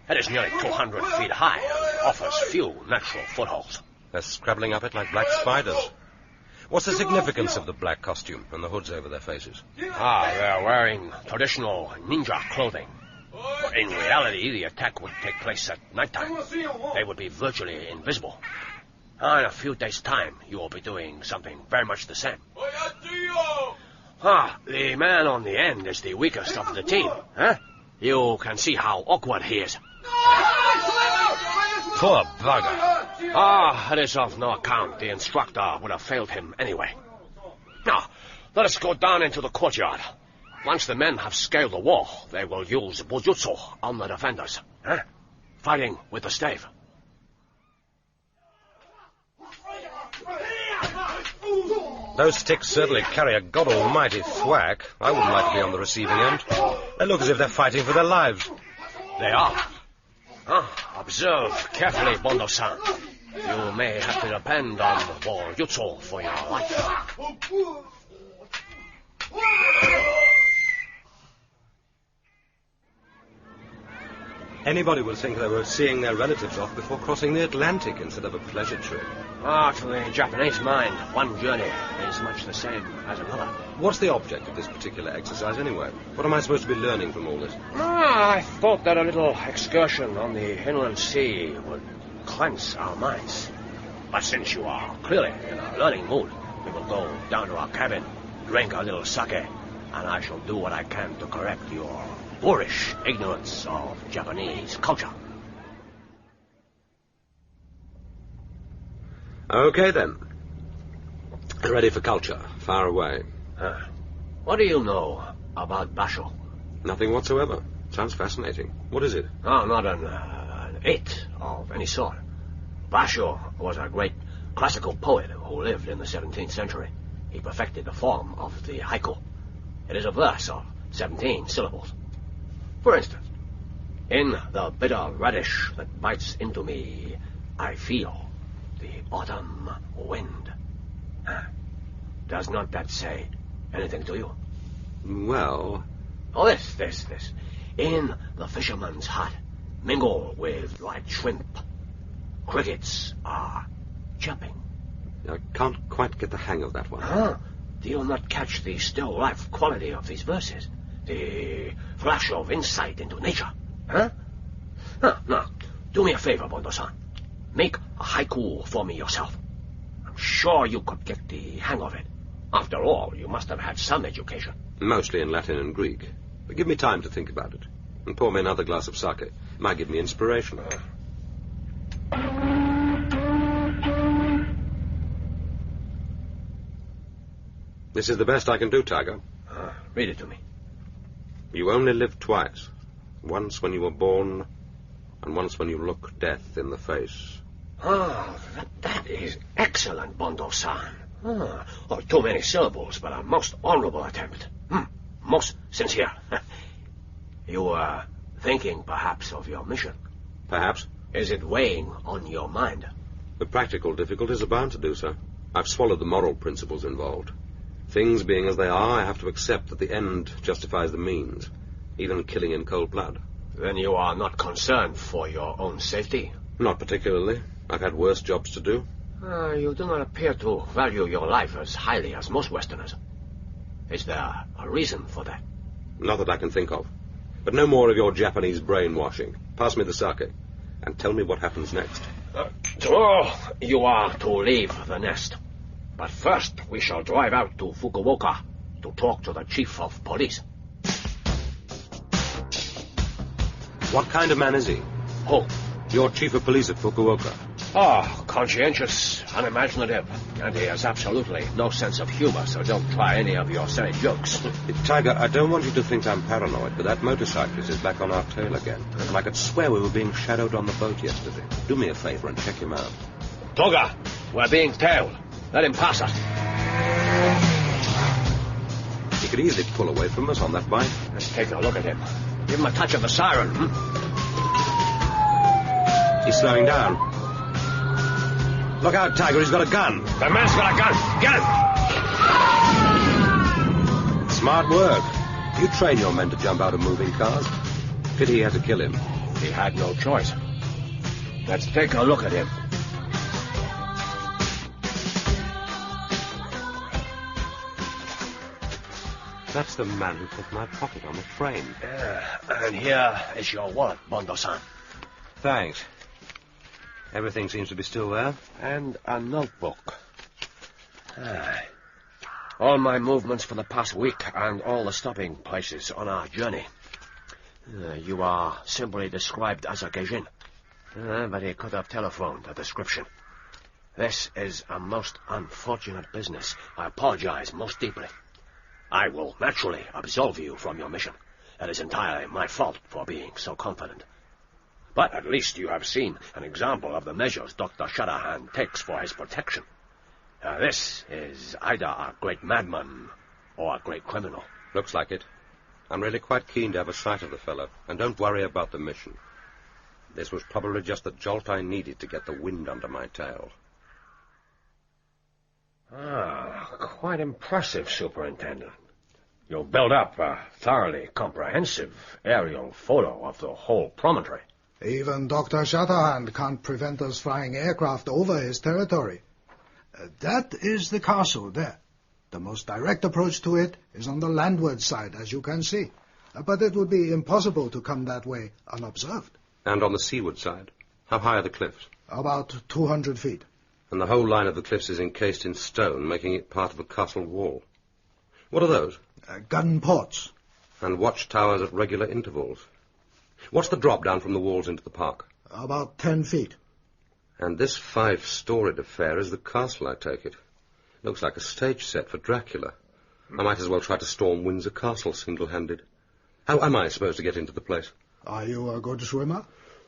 It is nearly 200 feet high and offers few natural footholds.
They're scrabbling up it like black spiders. What's the significance of the black costume and the hoods over their faces?
They're wearing traditional ninja clothing. But in reality, the attack would take place at nighttime. They would be virtually invisible. In a few days' time, you will be doing something very much the same. The man on the end is the weakest of the team. You can see how awkward he is.
Poor bugger.
It is of no account. The instructor would have failed him anyway. Now, let us go down into the courtyard. Once the men have scaled the wall, they will use bujutsu on the defenders. Fighting with the stave.
Those sticks certainly carry a god almighty thwack. I wouldn't like to be on the receiving end. They look as if they're fighting for their lives.
They are. Observe carefully, Bondo-san. You may have to depend on bujutsu for your life.
Anybody would think they were seeing their relatives off before crossing the Atlantic instead of a pleasure trip.
To the Japanese mind, one journey is much the same as another.
What's the object of this particular exercise, anyway? What am I supposed to be learning from all this?
I thought that a little excursion on the inland sea would cleanse our minds. But since you are clearly in a learning mood, we will go down to our cabin, drink a little sake, and I shall do what I can to correct your boorish ignorance of Japanese culture.
Okay, then. Ready for culture. Far away.
What do you know about Basho?
Nothing whatsoever. Sounds fascinating. What is it?
Oh, not an it of any sort. Basho was a great classical poet who lived in the 17th century. He perfected the form of the haiku. It is a verse of 17 syllables. For instance, in the bitter radish that bites into me, I feel the autumn wind. Does not that say anything to you?
Well...
Oh, this. In the fisherman's hut, mingle with dried shrimp, crickets are chirping.
I can't quite get the hang of that one.
Do you not catch the still life quality of these verses? The flash of insight into nature? Now, do me a favor, Bondo-san. Make a haiku for me yourself. I'm sure you could get the hang of it. After all, you must have had some education.
Mostly in Latin and Greek. But give me time to think about it. And pour me another glass of sake. It might give me inspiration. This is the best I can do, Tiger.
Read it to me.
You only live twice. Once when you were born, and once when you look death in the face.
That is excellent, Bondo-san. Too many syllables, but a most honorable attempt. Most sincere. You are thinking, perhaps, of your mission.
Perhaps.
Is it weighing on your mind?
The practical difficulties are bound to do so. I've swallowed the moral principles involved. Things being as they are, I have to accept that the end justifies the means, even killing in cold blood.
Then you are not concerned for your own safety?
Not particularly. I've had worse jobs to do.
You do not appear to value your life as highly as most Westerners. Is there a reason for that?
Not that I can think of. But no more of your Japanese brainwashing. Pass me the sake, and tell me what happens next.
Tomorrow you are to leave the nest. But first we shall drive out to Fukuoka to talk to the chief of police.
What kind of man is he?
Who?
Your chief of police at Fukuoka.
Conscientious, unimaginative, and he has absolutely no sense of humor, so don't try any of your silly jokes.
Tiger, I don't want you to think I'm paranoid, but that motorcyclist is back on our tail again. And I could swear we were being shadowed on the boat yesterday. Do me a favor and check him out.
Toga, we're being tailed. Let him pass us.
He could easily pull away from us on that bike.
Let's take a look at him. Give him a touch of the siren,
He's slowing down. Look out, Tiger, he's got a gun.
The man's got a gun. Get him!
Smart work. You train your men to jump out of moving cars. Pity he had to kill him.
He had no choice. Let's take a look at him.
That's the man who took my pocket on the train.
And here is your wallet, Bondo-san.
Thanks. Everything seems to be still there.
And a notebook. All my movements for the past week and all the stopping places on our journey. You are simply described as a gaijin. But he could have telephoned a description. This is a most unfortunate business. I apologize most deeply. I will naturally absolve you from your mission. It is entirely my fault for being so confident. But at least you have seen an example of the measures Dr. Shadahan takes for his protection. This is either a great madman or a great criminal.
Looks like it. I'm really quite keen to have a sight of the fellow, and don't worry about the mission. This was probably just the jolt I needed to get the wind under my tail.
Quite impressive, Superintendent. You built up a thoroughly comprehensive aerial photo of the whole promontory.
Even Dr. Shatterhand can't prevent us flying aircraft over his territory. That is the castle there. The most direct approach to it is on the landward side, as you can see. But it would be impossible to come that way unobserved.
And on the seaward side? How high are the cliffs?
About 200 feet.
And the whole line of the cliffs is encased in stone, making it part of the castle wall. What are those?
Gun ports.
And watchtowers at regular intervals. What's the drop down from the walls into the park?
About 10 feet.
And this 5-storied affair is the castle, I take it. Looks like a stage set for Dracula. I might as well try to storm Windsor Castle single-handed. How am I supposed to get into the place?
Are you a good swimmer?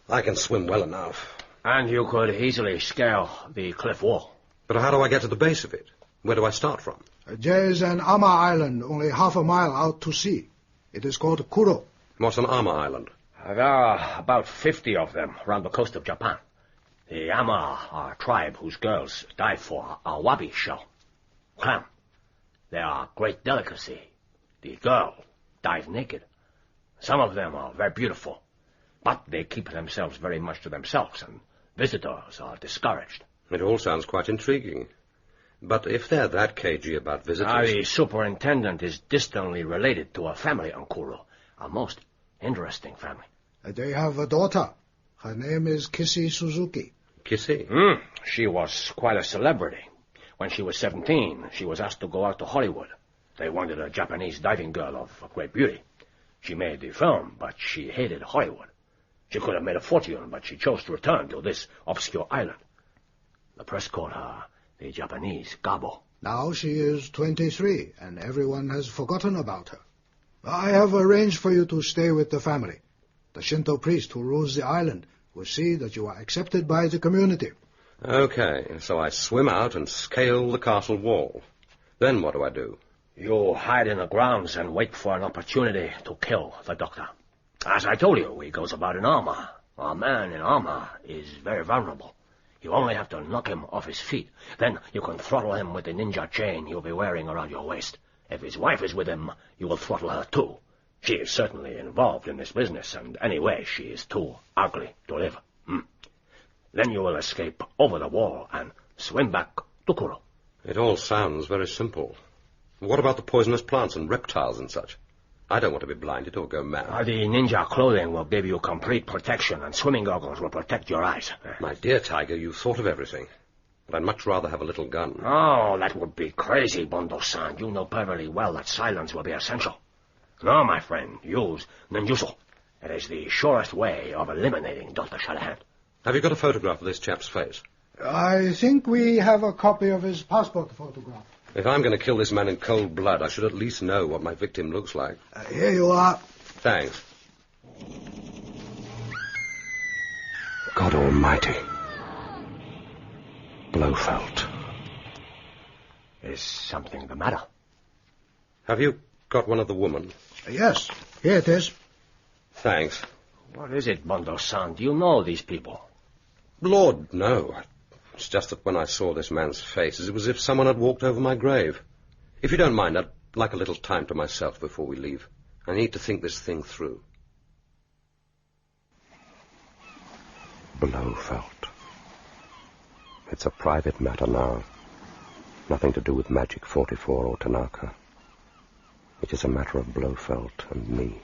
I can swim well enough.
And you could easily scale the cliff wall.
But how do I get to the base of it? Where do I start from?
There's an armor island only half a mile out to sea. It is called Kuro.
What's an armor island?
There are about 50 of them around the coast of Japan. The Ama are a tribe whose girls dive for a wabi shell. Clam. They are great delicacy. The girl dives naked. Some of them are very beautiful, but they keep themselves very much to themselves, and visitors are discouraged.
It all sounds quite intriguing. But if they're that cagey about visitors...
The superintendent is distantly related to a family on Kuro, a most interesting family.
They have a daughter. Her name is Kissy Suzuki.
Kissy?
She was quite a celebrity. When she was 17, she was asked to go out to Hollywood. They wanted a Japanese diving girl of great beauty. She made the film, but she hated Hollywood. She could have made a fortune, but she chose to return to this obscure island. The press called her the Japanese Gabo.
Now she is 23, and everyone has forgotten about her. I have arranged for you to stay with the family. The Shinto priest who rules the island will see that you are accepted by the community.
Okay, so I swim out and scale the castle wall. Then what do I do?
You hide in the grounds and wait for an opportunity to kill the doctor. As I told you, he goes about in armor. A man in armor is very vulnerable. You only have to knock him off his feet. Then you can throttle him with the ninja chain you'll be wearing around your waist. If his wife is with him, you will throttle her too. She is certainly involved in this business, and anyway, she is too ugly to live. Then you will escape over the wall and swim back to Kuro.
It all sounds very simple. What about the poisonous plants and reptiles and such? I don't want to be blinded or go mad.
The ninja clothing will give you complete protection, and swimming goggles will protect your eyes.
My dear Tiger, you've thought of everything. But I'd much rather have a little gun.
Oh, that would be crazy, Bondo-san. You know perfectly well that silence will be essential. No, my friend, use ninjutsu. It is the surest way of eliminating Dr. Shatterhand.
Have you got a photograph of this chap's face?
I think we have a copy of his passport photograph.
If I'm going to kill this man in cold blood, I should at least know what my victim looks like.
Here you are.
Thanks.
God Almighty. Blofeld.
Is something the matter?
Have you got one of the woman?
Yes, here it is.
Thanks.
What is it, Bondo-san? Do you know these people?
Lord, no. It's just that when I saw this man's face, it was as if someone had walked over my grave. If you don't mind, I'd like a little time to myself before we leave. I need to think this thing through.
Blofeld. It's a private matter now. Nothing to do with Magic 44 or Tanaka. It is a matter of Blofeld and me.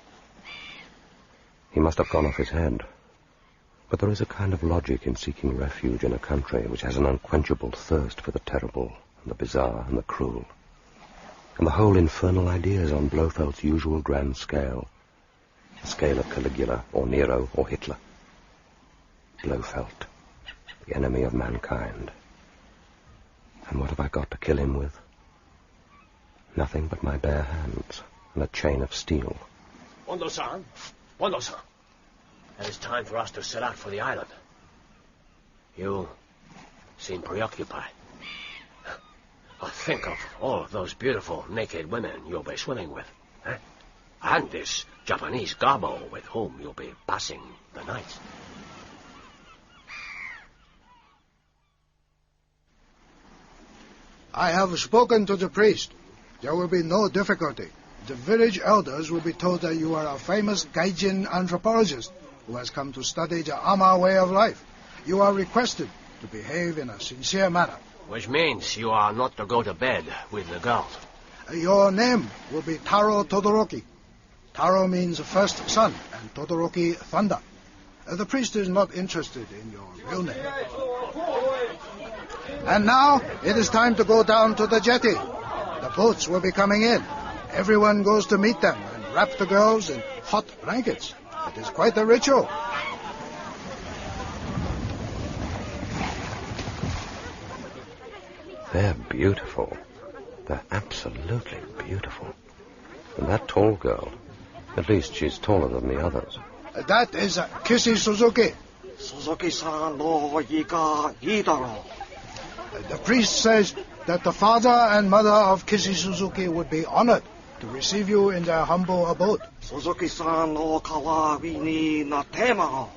He must have gone off his head. But there is a kind of logic in seeking refuge in a country which has an unquenchable thirst for the terrible and the bizarre and the cruel. And the whole infernal idea is on Blofeld's usual grand scale. The scale of Caligula or Nero or Hitler. Blofeld, the enemy of mankind. And what have I got to kill him with? Nothing but my bare hands and a chain of steel.
Bondo-san! Bondo-san! It is time for us to set out for the island. You seem preoccupied. Think of all of those beautiful naked women you'll be swimming with. And this Japanese Gabo with whom you'll be passing the night.
I have spoken to the priest. There will be no difficulty. The village elders will be told that you are a famous gaijin anthropologist who has come to study the Ama way of life. You are requested to behave in a sincere manner.
Which means you are not to go to bed with the girls.
Your name will be Taro Todoroki. Taro means first son, and Todoroki thunder. The priest is not interested in your real name. And now it is time to go down to the jetty. The boats will be coming in. Everyone goes to meet them and wrap the girls in hot blankets. It is quite a ritual.
They're beautiful. They're absolutely beautiful. And that tall girl, at least she's taller than the others.
That is Kissy Suzuki.
Suzuki-san no iga idaro.
The priest says that the father and mother of Kissy Suzuki would be honored to receive you in their humble abode.
Suzuki-san no kawaii ni natemago.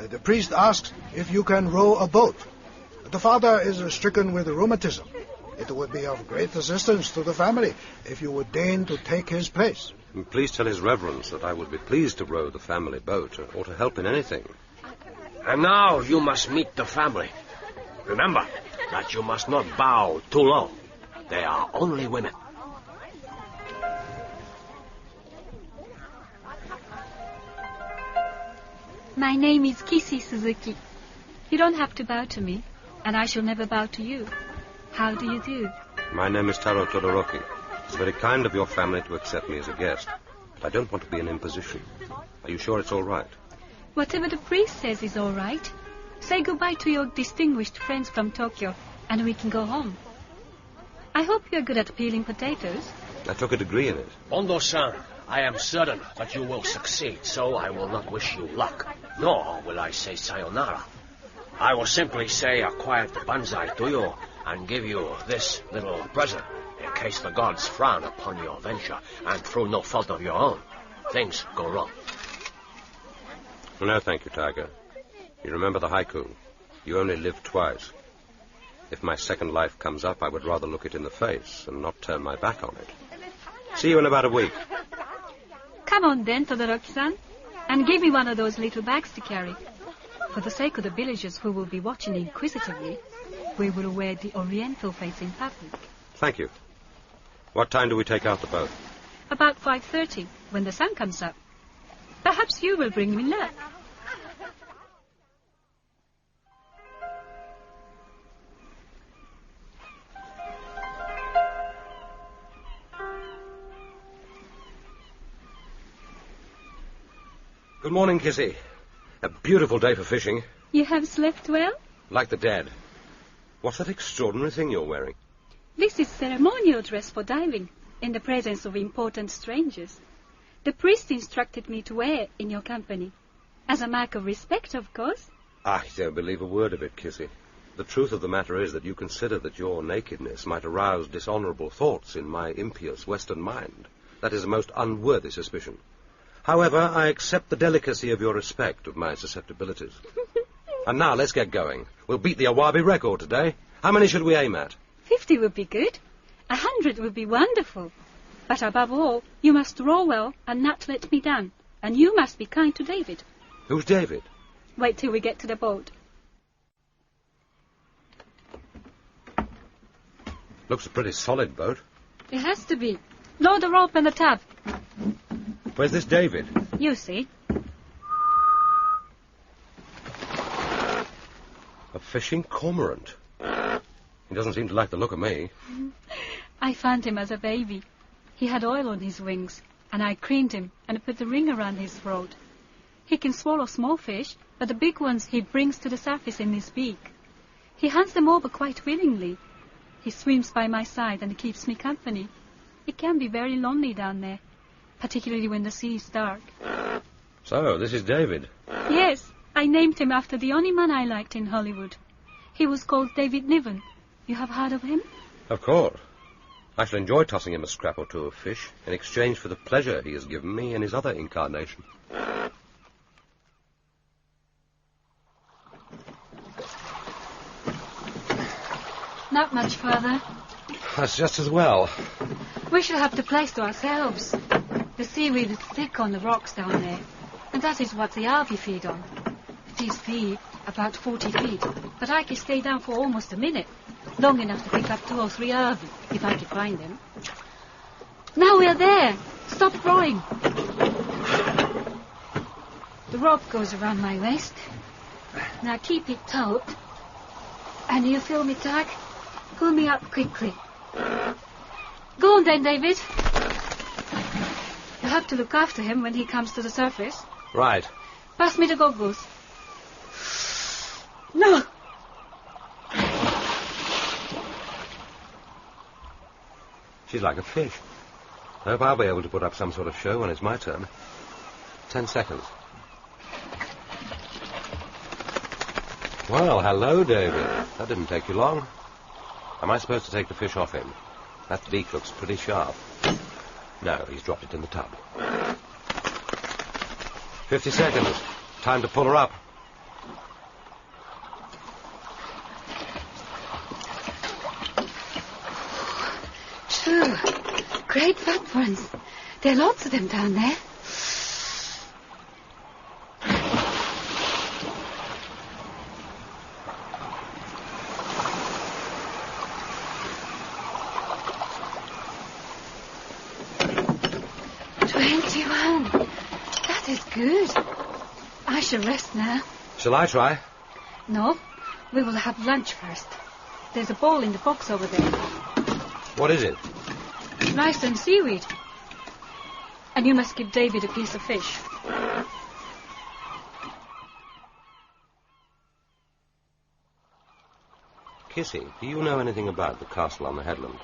The priest asks if you can row a boat. The father is stricken with rheumatism. It would be of great assistance to the family if you would deign to take his place.
Please tell his reverence that I would be pleased to row the family boat or to help in anything.
And now you must meet the family. Remember that you must not bow too low. They are only women.
My name is Kissy Suzuki. You don't have to bow to me, and I shall never bow to you. How do you do?
My name is Taro Todoroki. It's very kind of your family to accept me as a guest, but I don't want to be an imposition. Are you sure it's all right?
Whatever the priest says is all right. Say goodbye to your distinguished friends from Tokyo, and we can go home. I hope you're good at peeling potatoes.
I took a degree in it.
Ondo-san, I am certain that you will succeed, so I will not wish you luck, nor will I say sayonara. I will simply say a quiet banzai to you and give you this little present in case the gods frown upon your venture and through no fault of your own, things go wrong.
No, thank you, Tiger. You remember the haiku. You only live twice. If my second life comes up, I would rather look it in the face and not turn my back on it. See you in about a week.
Come on then, Todoroki-san, and give me one of those little bags to carry. For the sake of the villagers who will be watching inquisitively, we will wear the oriental face in public.
Thank you. What time do we take out the boat?
About 5:30, when the sun comes up. Perhaps you will bring me luck.
Good morning, Kissy. A beautiful day for fishing.
You have slept well?
Like the dead. What's that extraordinary thing you're wearing?
This is ceremonial dress for diving, in the presence of important strangers. The priest instructed me to wear it in your company. As a mark of respect, of course.
I don't believe a word of it, Kissy. The truth of the matter is that you consider that your nakedness might arouse dishonorable thoughts in my impious Western mind. That is a most unworthy suspicion. However, I accept the delicacy of your respect of my susceptibilities. And now, let's get going. We'll beat the Awabi record today. How many should we aim at?
50 would be good. 100 would be wonderful. But above all, you must row well and not let me down. And you must be kind to David.
Who's David?
Wait till we get to the boat.
Looks a pretty solid boat.
It has to be. Lower the rope and the tub.
Where's this David?
You see.
A fishing cormorant. He doesn't seem to like the look of me.
I found him as a baby. He had oil on his wings, and I creamed him and put the ring around his throat. He can swallow small fish, but the big ones he brings to the surface in his beak. He hands them over quite willingly. He swims by my side and keeps me company. It can be very lonely down there, particularly when the sea is dark.
So, this is David.
Yes, I named him after the only man I liked in Hollywood. He was called David Niven. You have heard of him?
Of course. I shall enjoy tossing him a scrap or two of fish in exchange for the pleasure he has given me in his other incarnation.
Not much further.
That's just as well.
We shall have the place to ourselves. The seaweed is thick on the rocks down there. And that is what the Arby feed on. It is deep, about 40 feet, but I can stay down for almost a minute, long enough to pick up 2 or 3 Arby, if I can find them. Now we are there. Stop rowing. The rope goes around my waist. Now keep it taut. And you feel me tug? Pull me up quickly. Go on then, David. You have to look after him when he comes to the surface.
Right.
Pass me the goggles. No!
She's like a fish. I hope I'll be able to put up some sort of show when it's my turn. 10 seconds. Well, hello, David. That didn't take you long. Am I supposed to take the fish off him? That beak looks pretty sharp. No, he's dropped it in the tub. 50 seconds. Time to pull her up.
True. Great fat ones. There are lots of them down there. That is good. I shall rest now.
Shall I try?
No, we will have lunch first. There's a bowl in the box over there.
What is it?
Rice and seaweed. And you must give David a piece of fish.
Kissy, do you know anything about the castle on the headland?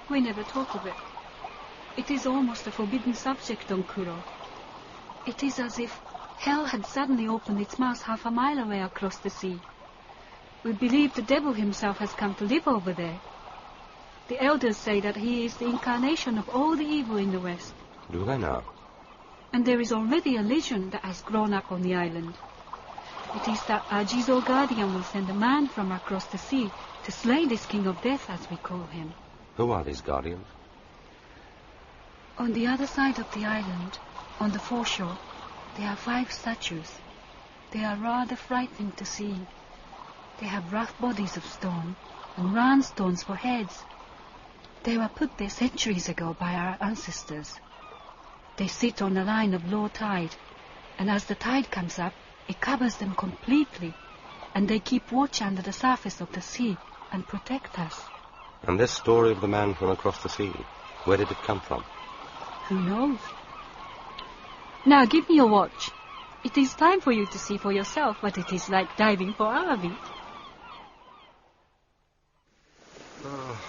We never talk of it. It is almost a forbidden subject on Kuro. It is as if hell had suddenly opened its mouth half a mile away across the sea. We believe the devil himself has come to live over there. The elders say that he is the incarnation of all the evil in the West.
Do they now?
And there is already a legend that has grown up on the island. It is that our Jizo guardian will send a man from across the sea to slay this king of death, as we call him.
Who are these guardians?
On the other side of the island, on the foreshore, there are 5 statues. They are rather frightening to see. They have rough bodies of stone and round stones for heads. They were put there centuries ago by our ancestors. They sit on a line of low tide, and as the tide comes up, it covers them completely, and they keep watch under the surface of the sea and protect us.
And this story of the man from across the sea, where did it come from?
Who knows? Now give me your watch. It is time for you to see for yourself what it is like diving for awabi.
Oh,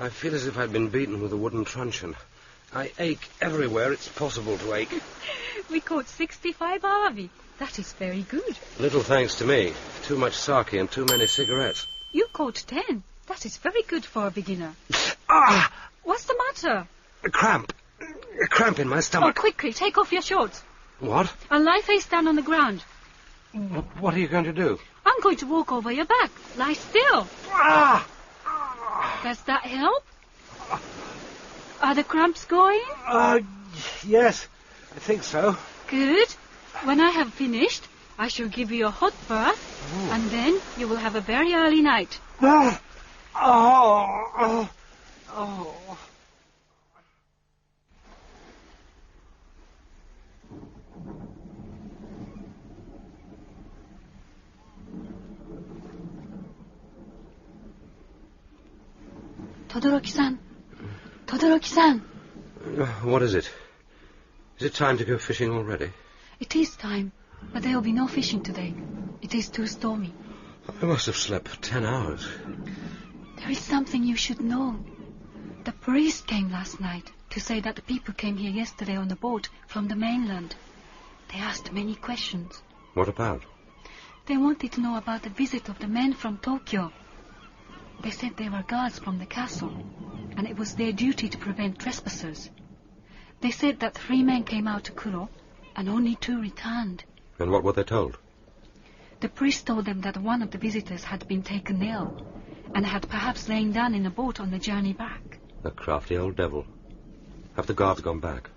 I feel as if I'd been beaten with a wooden truncheon. I ache everywhere it's possible to ache.
We caught 65 awabi. That is very good.
Little thanks to me. Too much sake and too many cigarettes.
You caught 10. That is very good for a beginner.
Ah!
What's the matter?
A cramp. A cramp in my stomach.
Oh, quickly, take off your shorts.
What?
And lie face down on the ground.
What are you going to do?
I'm going to walk over your back. Lie still.
Ah!
Does that help? Are the cramps going?
Yes, I think so.
Good. When I have finished, I shall give you a hot bath, and then you will have a very early night.
Oh.
Todoroki-san. Todoroki-san.
What is it? Is it time to go fishing already?
It is time, but there will be no fishing today. It is too stormy.
I must have slept for 10 hours.
There is something you should know. The priest came last night to say that the people came here yesterday on the boat from the mainland. They asked many questions.
What about?
They wanted to know about the visit of the men from Tokyo. They said they were guards from the castle, and it was their duty to prevent trespassers. They said that 3 men came out to Kuro, and only 2 returned.
And what were they told?
The priest told them that one of the visitors had been taken ill, and had perhaps lain down in a boat on the journey back.
The crafty old devil. Have the guards gone back?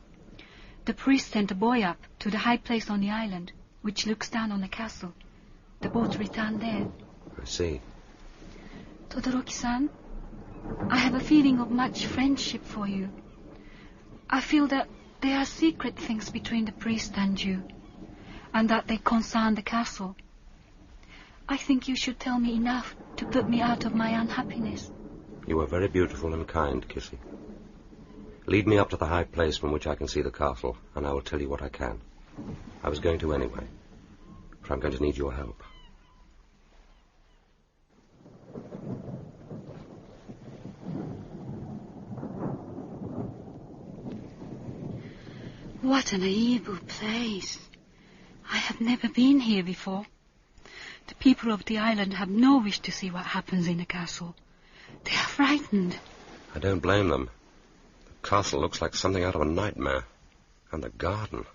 The priest sent a boy up to the high place on the island, which looks down on the castle. The boat returned there.
I see.
Todoroki-san, I have a feeling of much friendship for you. I feel that there are secret things between the priest and you, and that they concern the castle. I think you should tell me enough to put me out of my unhappiness.
You are very beautiful and kind, Kissy. Lead me up to the high place from which I can see the castle, and I will tell you what I can. I was going to anyway, for I'm going to need your help.
What an evil place. I have never been here before. The people of the island have no wish to see what happens in the castle. They are frightened.
I don't blame them. The castle looks like something out of a nightmare. And the garden.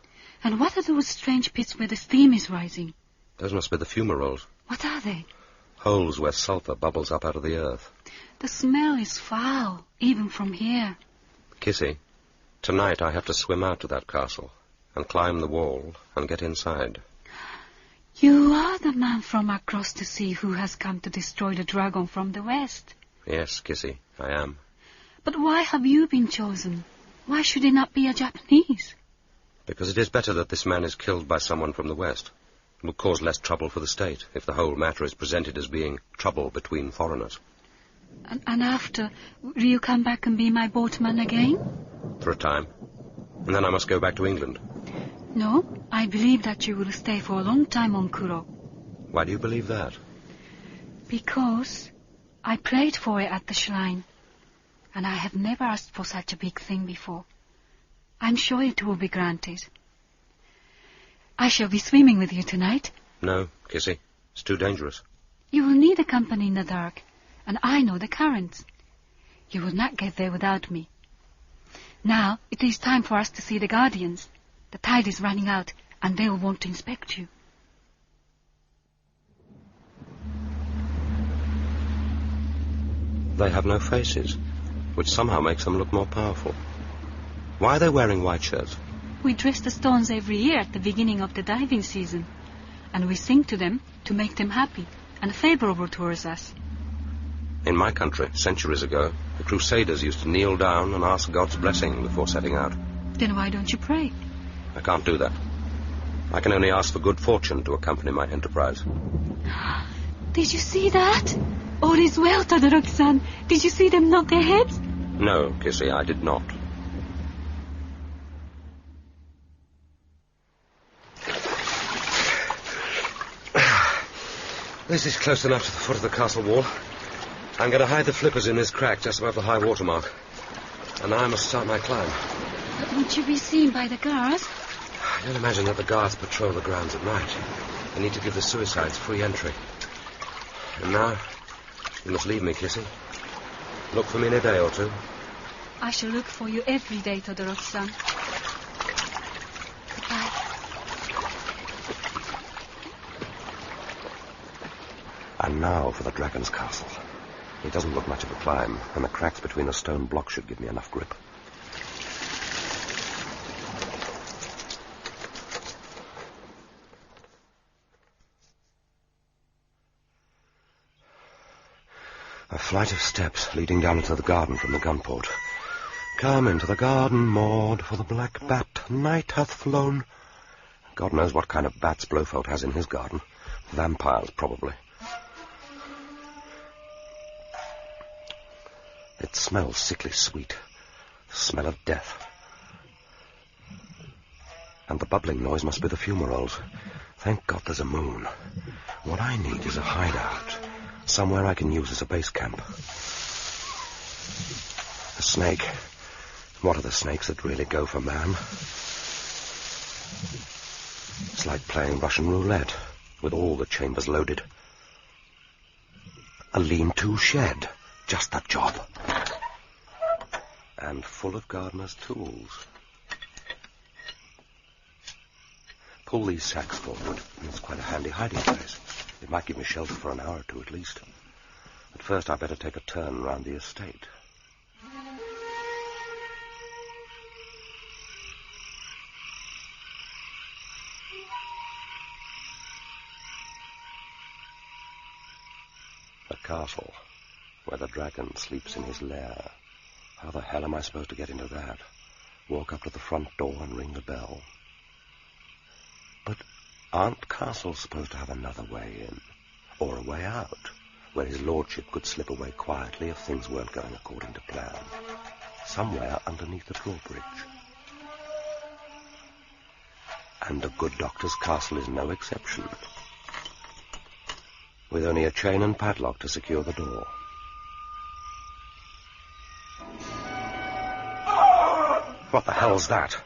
And what are those strange pits where the steam is rising?
Those must be the fumaroles.
What are they?
Holes where sulphur bubbles up out of the earth.
The smell is foul, even from here.
Kissy, tonight I have to swim out to that castle and climb the wall and get inside.
You are the man from across the sea who has come to destroy the dragon from the west.
Yes, Kissy, I am.
But why have you been chosen? Why should it not be a Japanese?
Because it is better that this man is killed by someone from the west. It will cause less trouble for the state if the whole matter is presented as being trouble between foreigners.
And after, will you come back and be my boatman again?
For a time. And then I must go back to England.
No, I believe that you will stay for a long time on Kuro.
Why do you believe that?
Because I prayed for it at the shrine. And I have never asked for such a big thing before. I'm sure it will be granted. I shall be swimming with you tonight.
No, Kissy. It's too dangerous.
You will need a company in the dark, and I know the currents. You will not get there without me. Now, it is time for us to see the guardians. The tide is running out, and they will want to inspect you.
They have no faces, which somehow makes them look more powerful. Why are they wearing white shirts?
We dress the stones every year at the beginning of the diving season, and we sing to them to make them happy and favorable towards us.
In my country, centuries ago, the Crusaders used to kneel down and ask God's blessing before setting out.
Then why don't you pray?
I can't do that. I can only ask for good fortune to accompany my enterprise.
Did you see that? All is well, Todoroki-san. Did you see them nod their heads?
No, Kissy, I did not. This is close enough to the foot of the castle wall. I'm going to hide the flippers in this crack just above the high water mark. And now I must start my climb.
But would you be seen by the guards?
I don't imagine that the guards patrol the grounds at night. They need to give the suicides free entry. And now, you must leave me, Kissy. Look for me in a day or two.
I shall look for you every day, Todoroki-san. Goodbye.
And now for the dragon's castle. It doesn't look much of a climb, and the cracks between the stone blocks should give me enough grip. A flight of steps leading down into the garden from the gunport. Come into the garden, Maud, for the black bat night hath flown. God knows what kind of bats Blofeld has in his garden. Vampires, probably. It smells sickly sweet. The smell of death. And the bubbling noise must be the fumaroles. Thank God there's a moon. What I need is a hideout. Somewhere I can use as a base camp. A snake. What are the snakes that really go for man? It's like playing Russian roulette, with all the chambers loaded. A lean-to shed. Just that job. And full of gardener's tools. Pull these sacks forward. It's quite a handy hiding place. It might give me shelter for an hour or two at least. But first I'd better take a turn round the estate. castle, where the dragon sleeps in his lair. How the hell am I supposed to get into that? Walk up to the front door and ring the bell. But aren't castles supposed to have another way in? Or a way out, where his lordship could slip away quietly if things weren't going according to plan? Somewhere underneath the drawbridge. And a good doctor's castle is no exception. With only a chain and padlock to secure the door. What the hell's that?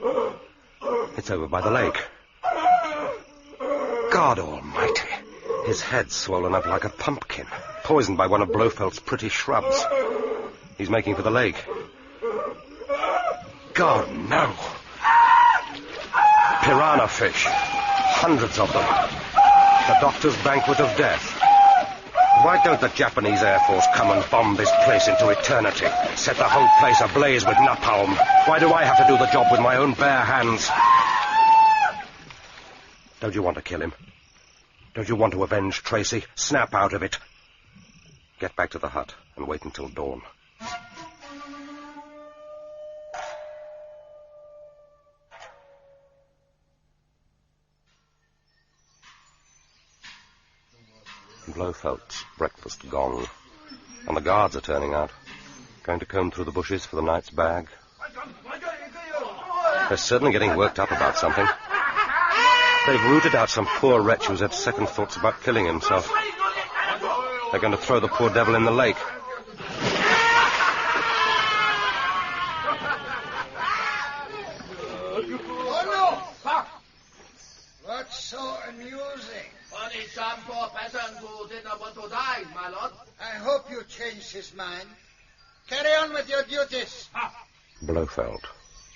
It's over by the lake. God almighty. His head's swollen up like a pumpkin, poisoned by one of Blofeld's pretty shrubs. He's making for the lake. God, no. Piranha fish. Hundreds of them. The doctor's banquet of death. Why don't the Japanese Air Force come and bomb this place into eternity? Set the whole place ablaze with napalm. Why do I have to do the job with my own bare hands? Don't you want to kill him? Don't you want to avenge Tracy? Snap out of it. Get back to the hut and wait until dawn. Blofeld's breakfast gong, and the guards are turning out, going to comb through the bushes for the night's bag. They're certainly getting worked up about something. They've rooted out some poor wretch who's had second thoughts about killing himself. They're going to throw the poor devil in the lake.
Oh, no! What's so amusing? Only some poor peasant who did not want to die, my lord. I hope you changed his mind. Carry on with your duties.
Blofeld,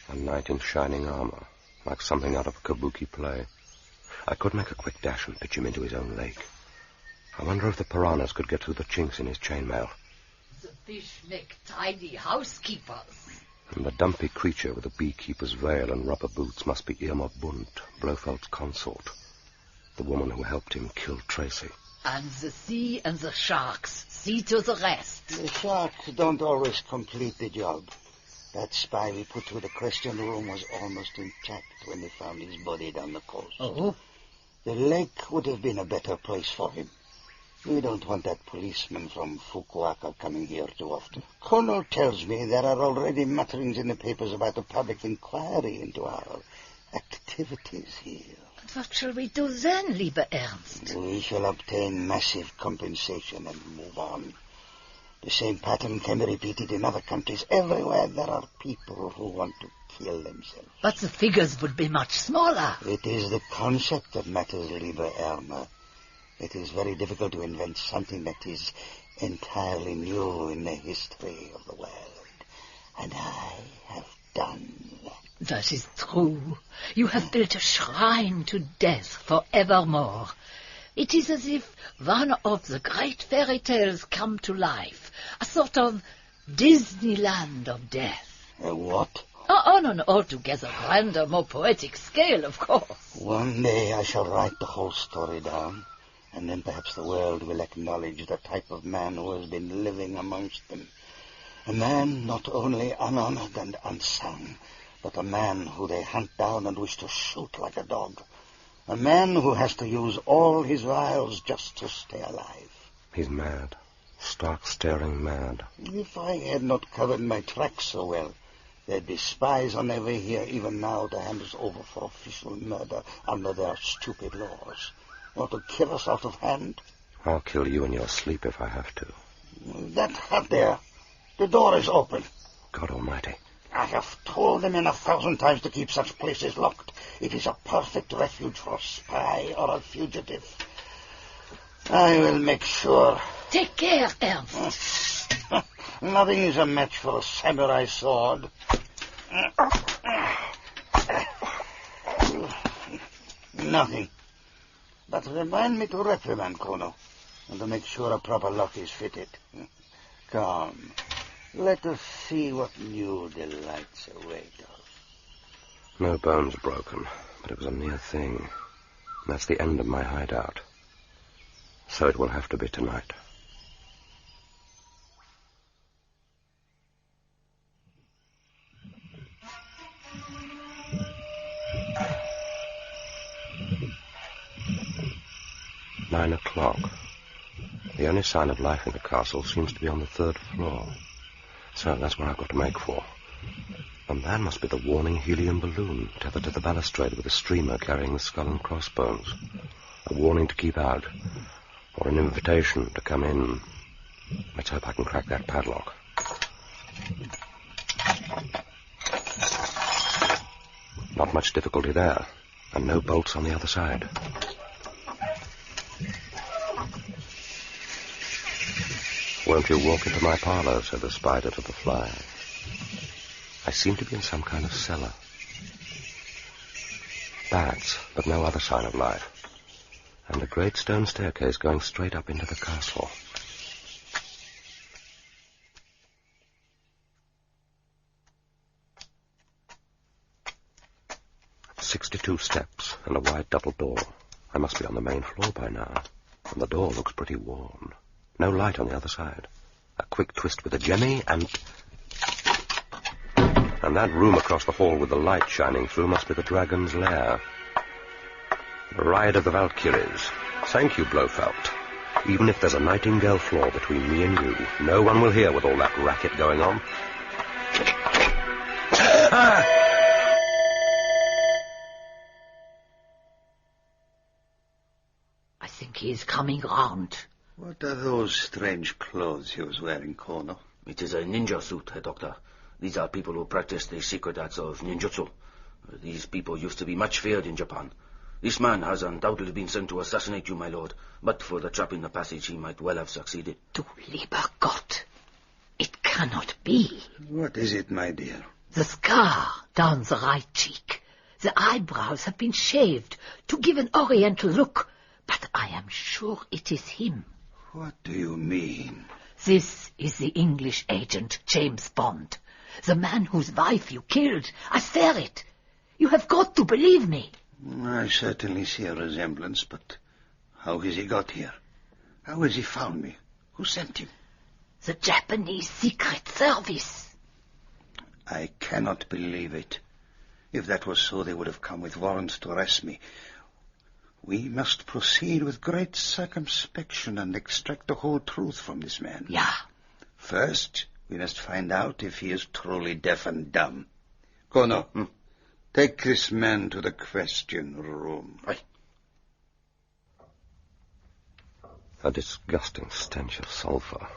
a knight in shining armor, like something out of a kabuki play. I could make a quick dash and pitch him into his own lake. I wonder if the piranhas could get through the chinks in his chainmail.
The fish make tidy housekeepers.
And the dumpy creature with a beekeeper's veil and rubber boots must be Irma Bunt, Blofeld's consort. The woman who helped him kill Tracy.
And the sea and the sharks see to the rest.
The sharks don't always complete the job. That spy we put through the question room was almost intact when they found his body down the coast.
Oh?
The lake would have been a better place for him. We don't want that policeman from Fukuoka coming here too often. Kono tells me there are already mutterings in the papers about a public inquiry into our activities here.
What shall we do then, lieber Ernst?
We shall obtain massive compensation and move on. The same pattern can be repeated in other countries. Everywhere there are people who want to kill themselves.
But the figures would be much smaller.
It is the concept that matters, lieber Irma. It is very difficult to invent something that is entirely new in the history of the world. And I have done that.
That is true. You have built a shrine to death forevermore. It is as if one of the great fairy tales come to life. A sort of Disneyland of death.
A what?
On an altogether grander, more poetic scale, of course.
One day I shall write the whole story down, and then perhaps the world will acknowledge the type of man who has been living amongst them. A man not only unhonored and unsung, but a man who they hunt down and wish to shoot like a dog. A man who has to use all his wiles just to stay alive.
He's mad. Stark staring mad.
If I had not covered my tracks so well, there'd be spies on their way here even now to hand us over for official murder under their stupid laws. Or to kill us out of hand.
I'll kill you in your sleep if I have to.
That hut there. The door is open.
God almighty.
I have told the men 1,000 times to keep such places locked. It is a perfect refuge for a spy or a fugitive. I will make sure.
Take care, Ernst.
Nothing is a match for a samurai sword. Nothing. But remind me to reprimand Kono, and to make sure a proper lock is fitted. Come. Let us see what new delights await us.
No bones broken, but it was a near thing. That's the end of my hideout. So it will have to be tonight. 9 o'clock. The only sign of life in the castle seems to be on the 3rd floor. So that's where I've got to make for. The man must be the warning helium balloon tethered to the balustrade with a streamer carrying the skull and crossbones. A warning to keep out, or an invitation to come in. Let's hope I can crack that padlock. Not much difficulty there, and no bolts on the other side. Won't you walk into my parlour, said the spider to the fly. I seem to be in some kind of cellar. Bats, but no other sign of life. And a great stone staircase going straight up into the castle. "62 steps and a wide double door. I must be on the main floor by now. And the door looks pretty worn. No light on the other side. A quick twist with a jemmy and that room across the hall with the light shining through must be the dragon's lair. The Ride of the Valkyries. Thank you, Blofeld. Even if there's a nightingale floor between me and you, no one will hear with all that racket going on.
I think he is coming round.
What are those strange clothes he was wearing, Kono?
It is a ninja suit, Herr Doctor. These are people who practice the secret arts of ninjutsu. These people used to be much feared in Japan. This man has undoubtedly been sent to assassinate you, my lord. But for the trap in the passage, he might well have succeeded.
Du lieber Gott. It cannot be.
What is it, my dear?
The scar down the right cheek. The eyebrows have been shaved to give an oriental look. But I am sure it is him.
What do you mean?
This is the English agent, James Bond. The man whose wife you killed. I swear it. You have got to believe me.
I certainly see a resemblance, but how has he got here? How has he found me? Who sent him?
The Japanese Secret Service.
I cannot believe it. If that was so, they would have come with warrants to arrest me. We must proceed with great circumspection and extract the whole truth from this man.
Yeah.
First, we must find out if he is truly deaf and dumb. Kono, take this man to the question room.
Aye.
A disgusting stench of sulphur.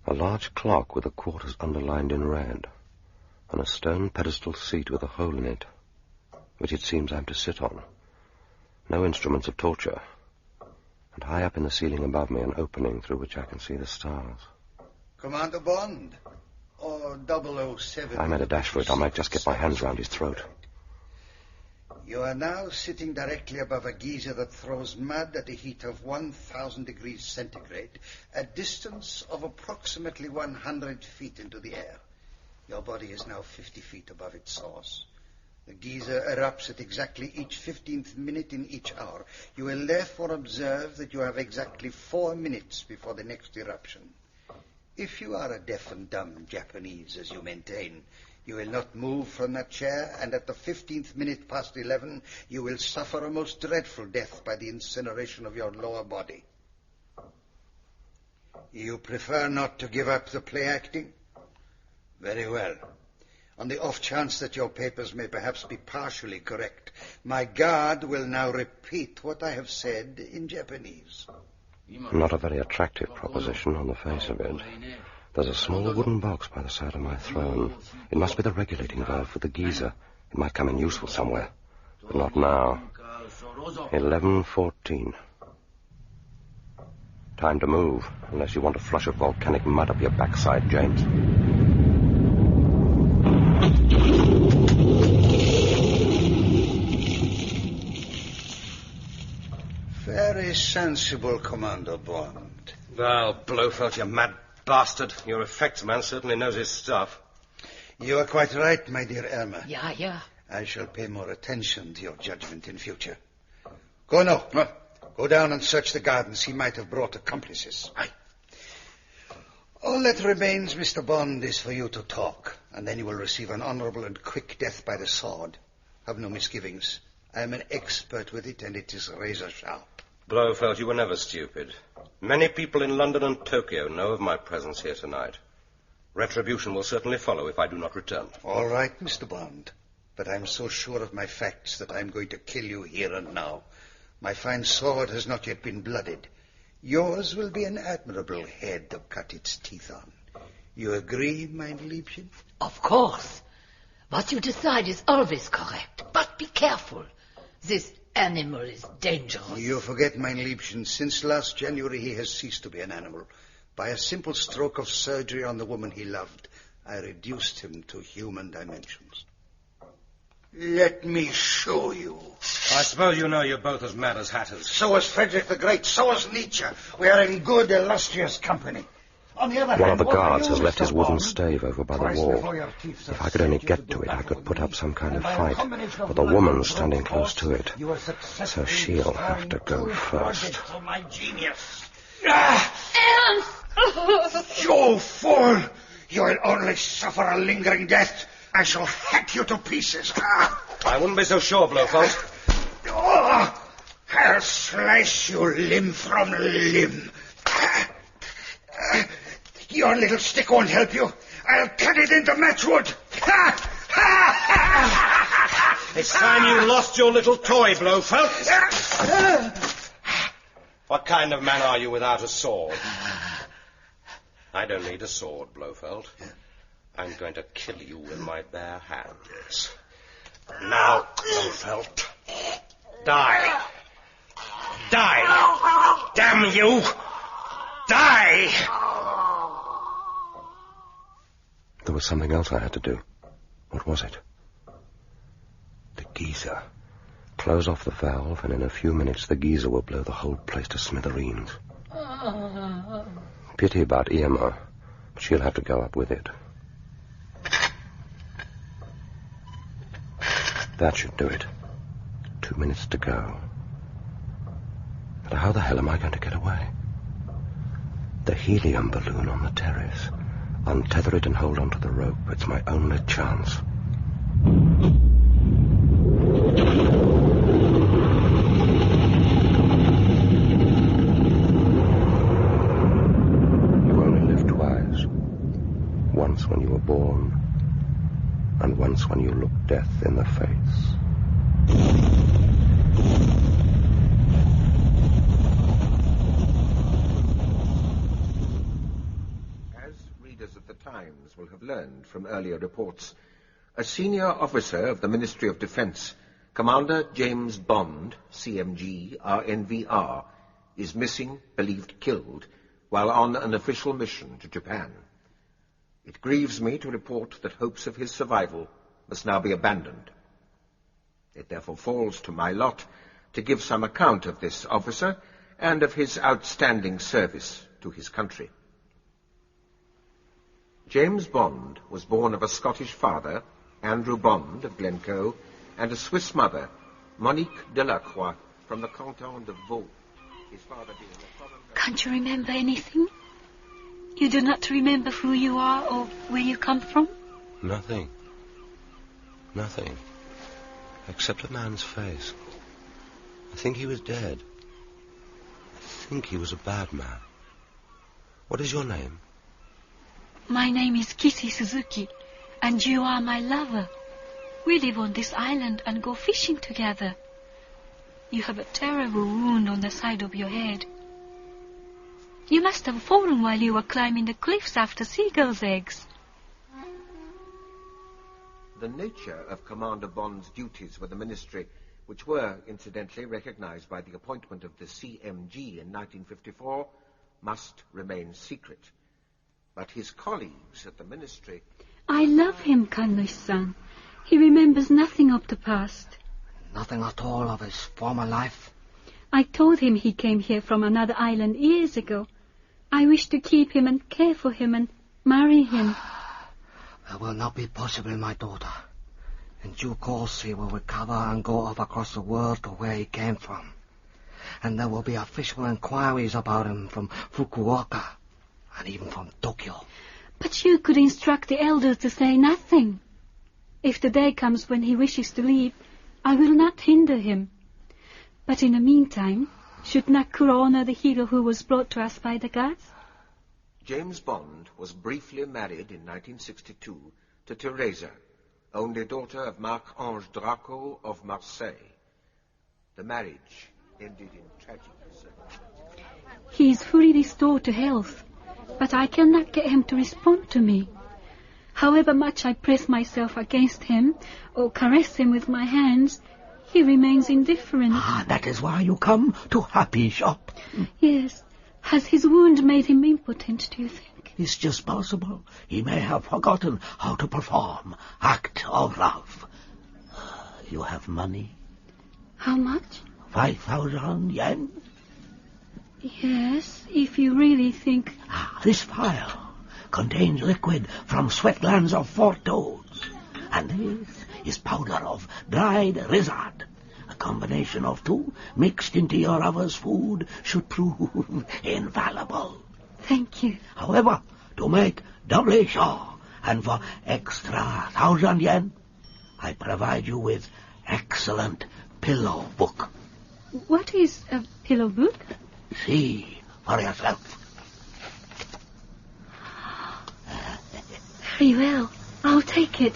A large clock with the quarters underlined in red, and a stone pedestal seat with a hole in it, which it seems I'm to sit on. No instruments of torture, and high up in the ceiling above me an opening through which I can see the stars.
Commander Bond, or 007...
I made a dash for it. I might just get my hands round his throat.
You are now sitting directly above a geyser that throws mud at a heat of 1,000 degrees centigrade, a distance of approximately 100 feet into the air. Your body is now 50 feet above its source. The geyser erupts at exactly each 15th minute in each hour. You will therefore observe that you have exactly 4 minutes before the next eruption. If you are a deaf and dumb Japanese, as you maintain, you will not move from that chair, and at the 15th minute past 11, you will suffer a most dreadful death by the incineration of your lower body. You prefer not to give up the play acting? Very well. On the off chance that your papers may perhaps be partially correct, my guard will now repeat what I have said in Japanese.
Not a very attractive proposition on the face of it. There's a small wooden box by the side of my throne. It must be the regulating valve for the geyser. It might come in useful somewhere. But not now. 11:14. Time to move, unless you want to flush of volcanic mud up your backside, James.
Very sensible, Commander Bond.
Now, Blofeld, you mad bastard. Your effects man certainly knows his stuff.
You are quite right, my dear Elmer.
Yeah.
I shall pay more attention to your judgment in future. Kono, go down and search the gardens. He might have brought accomplices.
Aye.
All that remains, Mr. Bond, is for you to talk, and then you will receive an honorable and quick death by the sword. Have no misgivings. I am an expert with it, and it is razor sharp.
Blofeld, you were never stupid. Many people in London and Tokyo know of my presence here tonight. Retribution will certainly follow if I do not return.
All right, Mr. Bond. But I'm so sure of my facts that I'm going to kill you here and now. My fine sword has not yet been blooded. Yours will be an admirable head to cut its teeth on. You agree, mein Liebchen?
Of course. What you decide is always correct. But be careful. This animal is dangerous.
You forget, mein Liebchen, since last January he has ceased to be an animal. By a simple stroke of surgery on the woman he loved, I reduced him to human dimensions. Let me show you.
I suppose you know you're both as mad as hatters.
So is Frederick the Great, so is Nietzsche. We are in good, illustrious company. On the other
One
hand,
of the
what are
guards
you,
has left
Mr.
his wooden
Bond?
stave over by
Twice
the wall.
before your teeth
If I could only get to it, I could put up some kind of fight. But the woman's standing close to it, so she'll have to go first.
My genius.
Ernst!
You fool! You will only suffer a lingering death. I shall hack you to pieces.
I wouldn't be so sure, Blofeld.
I'll slice you limb from limb. Your little stick won't help you. I'll cut it into matchwood.
It's time you lost your little toy, Blofeld. What kind of man are you without a sword? I don't need a sword, Blofeld. I'm going to kill you with my bare hands. Now, Blofeld, die. Die! Damn you! Die!
There was something else I had to do. What was it? The geyser. Close off the valve, and in a few minutes the geyser will blow the whole place to smithereens. Pity about Irma, but she'll have to go up with it. That should do it. 2 minutes to go. But how the hell am I going to get away? The helium balloon on the terrace. Untether it and hold on to the rope. It's my only chance. You only live twice. Once when you were born, and once when you look death in the face.
Of the Times will have learned from earlier reports, a senior officer of the Ministry of Defense, Commander James Bond, CMG, RNVR, is missing, believed killed, while on an official mission to Japan. It grieves me to report that hopes of his survival must now be abandoned. It therefore falls to my lot to give some account of this officer and of his outstanding service to his country. James Bond was born of a Scottish father, Andrew Bond of Glencoe, and a Swiss mother, Monique Delacroix, from the canton de Vaud. His father being a foreign...
Can't you remember anything? You do not remember who you are or where you come from?
Nothing. Nothing. Except a man's face. I think he was dead. I think he was a bad man. What is your name?
My name is Kissy Suzuki, and you are my lover. We live on this island and go fishing together. You have a terrible wound on the side of your head. You must have fallen while you were climbing the cliffs after seagulls' eggs.
The nature of Commander Bond's duties with the Ministry, which were, incidentally, recognized by the appointment of the CMG in 1954, must remain secret. But his colleagues at the Ministry...
I love him, Kanui-san. He remembers nothing of the past.
Nothing at all of his former life?
I told him he came here from another island years ago. I wish to keep him and care for him and marry him.
That will not be possible, my daughter. In due course he will recover and go off across the world to where he came from. And there will be official inquiries about him from Fukuoka. And even from Tokyo.
But you could instruct the elders to say nothing. If the day comes when he wishes to leave, I will not hinder him. But in the meantime, Should Nakuro honor the hero who was brought to us by the gods?
James Bond was briefly married in 1962 to Teresa, only daughter of Marc-Ange Draco of Marseille. The marriage ended in tragic circumstances.
He is fully restored to health, but I cannot get him to respond to me. However much I press myself against him or caress him with my hands, he remains indifferent.
That is why you come to Happy Shop.
Yes. Has his wound made him impotent, do you think?
It's just possible. He may have forgotten how to perform act of love. You have money?
How much?
5,000 yen?
Yes, if you really think...
This vial contains liquid from sweatlands of Fort Toads. And this is powder of dried lizard. A combination of two mixed into your lover's food should prove infallible.
Thank you.
However, to make doubly sure, and for extra 1,000 yen, I provide you with excellent pillow book.
What is a pillow book?
See for yourself.
Very well. I'll take it.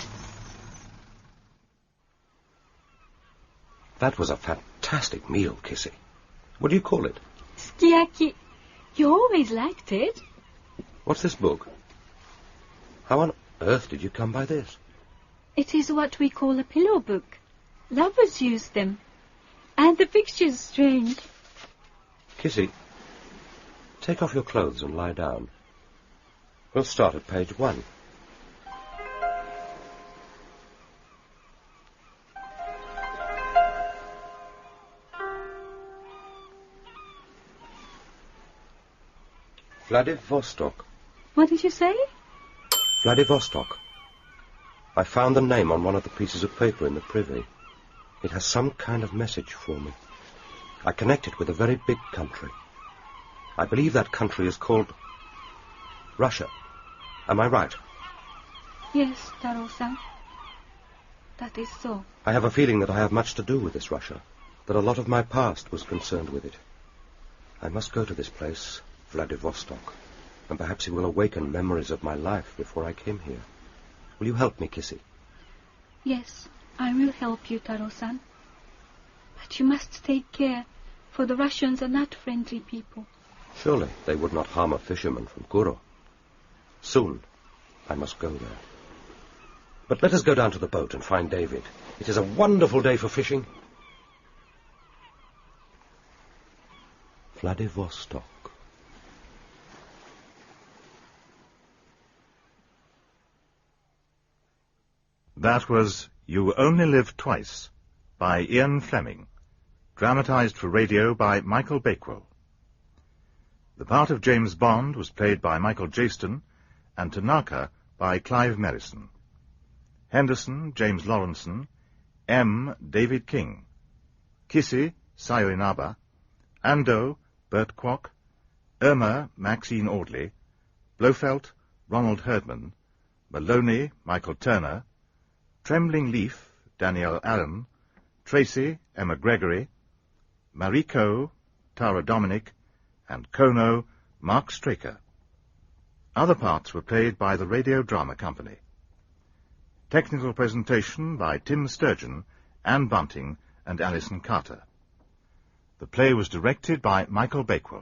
That was a fantastic meal, Kissy. What do you call it?
Sukiyaki. You always liked it.
What's this book? How on earth did you come by this?
It is what we call a pillow book. Lovers use them. And the picture's strange.
Kissy, take off your clothes and lie down. We'll start at page 1. Vladivostok.
What did you say?
Vladivostok. I found the name on one of the pieces of paper in the privy. It has some kind of message for me. I connect it with a very big country. I believe that country is called Russia. Am I right?
Yes, Taro-san. That is so.
I have a feeling that I have much to do with this Russia, that a lot of my past was concerned with it. I must go to this place, Vladivostok, and perhaps it will awaken memories of my life before I came here. Will you help me, Kissy?
Yes, I will help you, Taro-san. But you must take care, for the Russians are not friendly people.
Surely they would not harm a fisherman from Kuro. Soon I must go there. But let us go down to the boat and find David. It is a wonderful day for fishing. Vladivostok.
That was You Only Live Twice by Ian Fleming, dramatized for radio by Michael Bakewell. The part of James Bond was played by Michael Jaston and Tanaka by Clive Merrison. Henderson, James Lawrenson, M. David King, Kissy, Sayo Inaba, Ando, Bert Kwok, Irma, Maxine Audley, Blofeld, Ronald Herdman, Maloney, Michael Turner, Trembling Leaf, Danielle Allen, Tracy, Emma Gregory, Mariko, Tara Dominic, and Kono, Mark Straker. Other parts were played by the Radio Drama Company. Technical presentation by Tim Sturgeon, Anne Bunting, and Alison Carter. The play was directed by Michael Bakewell.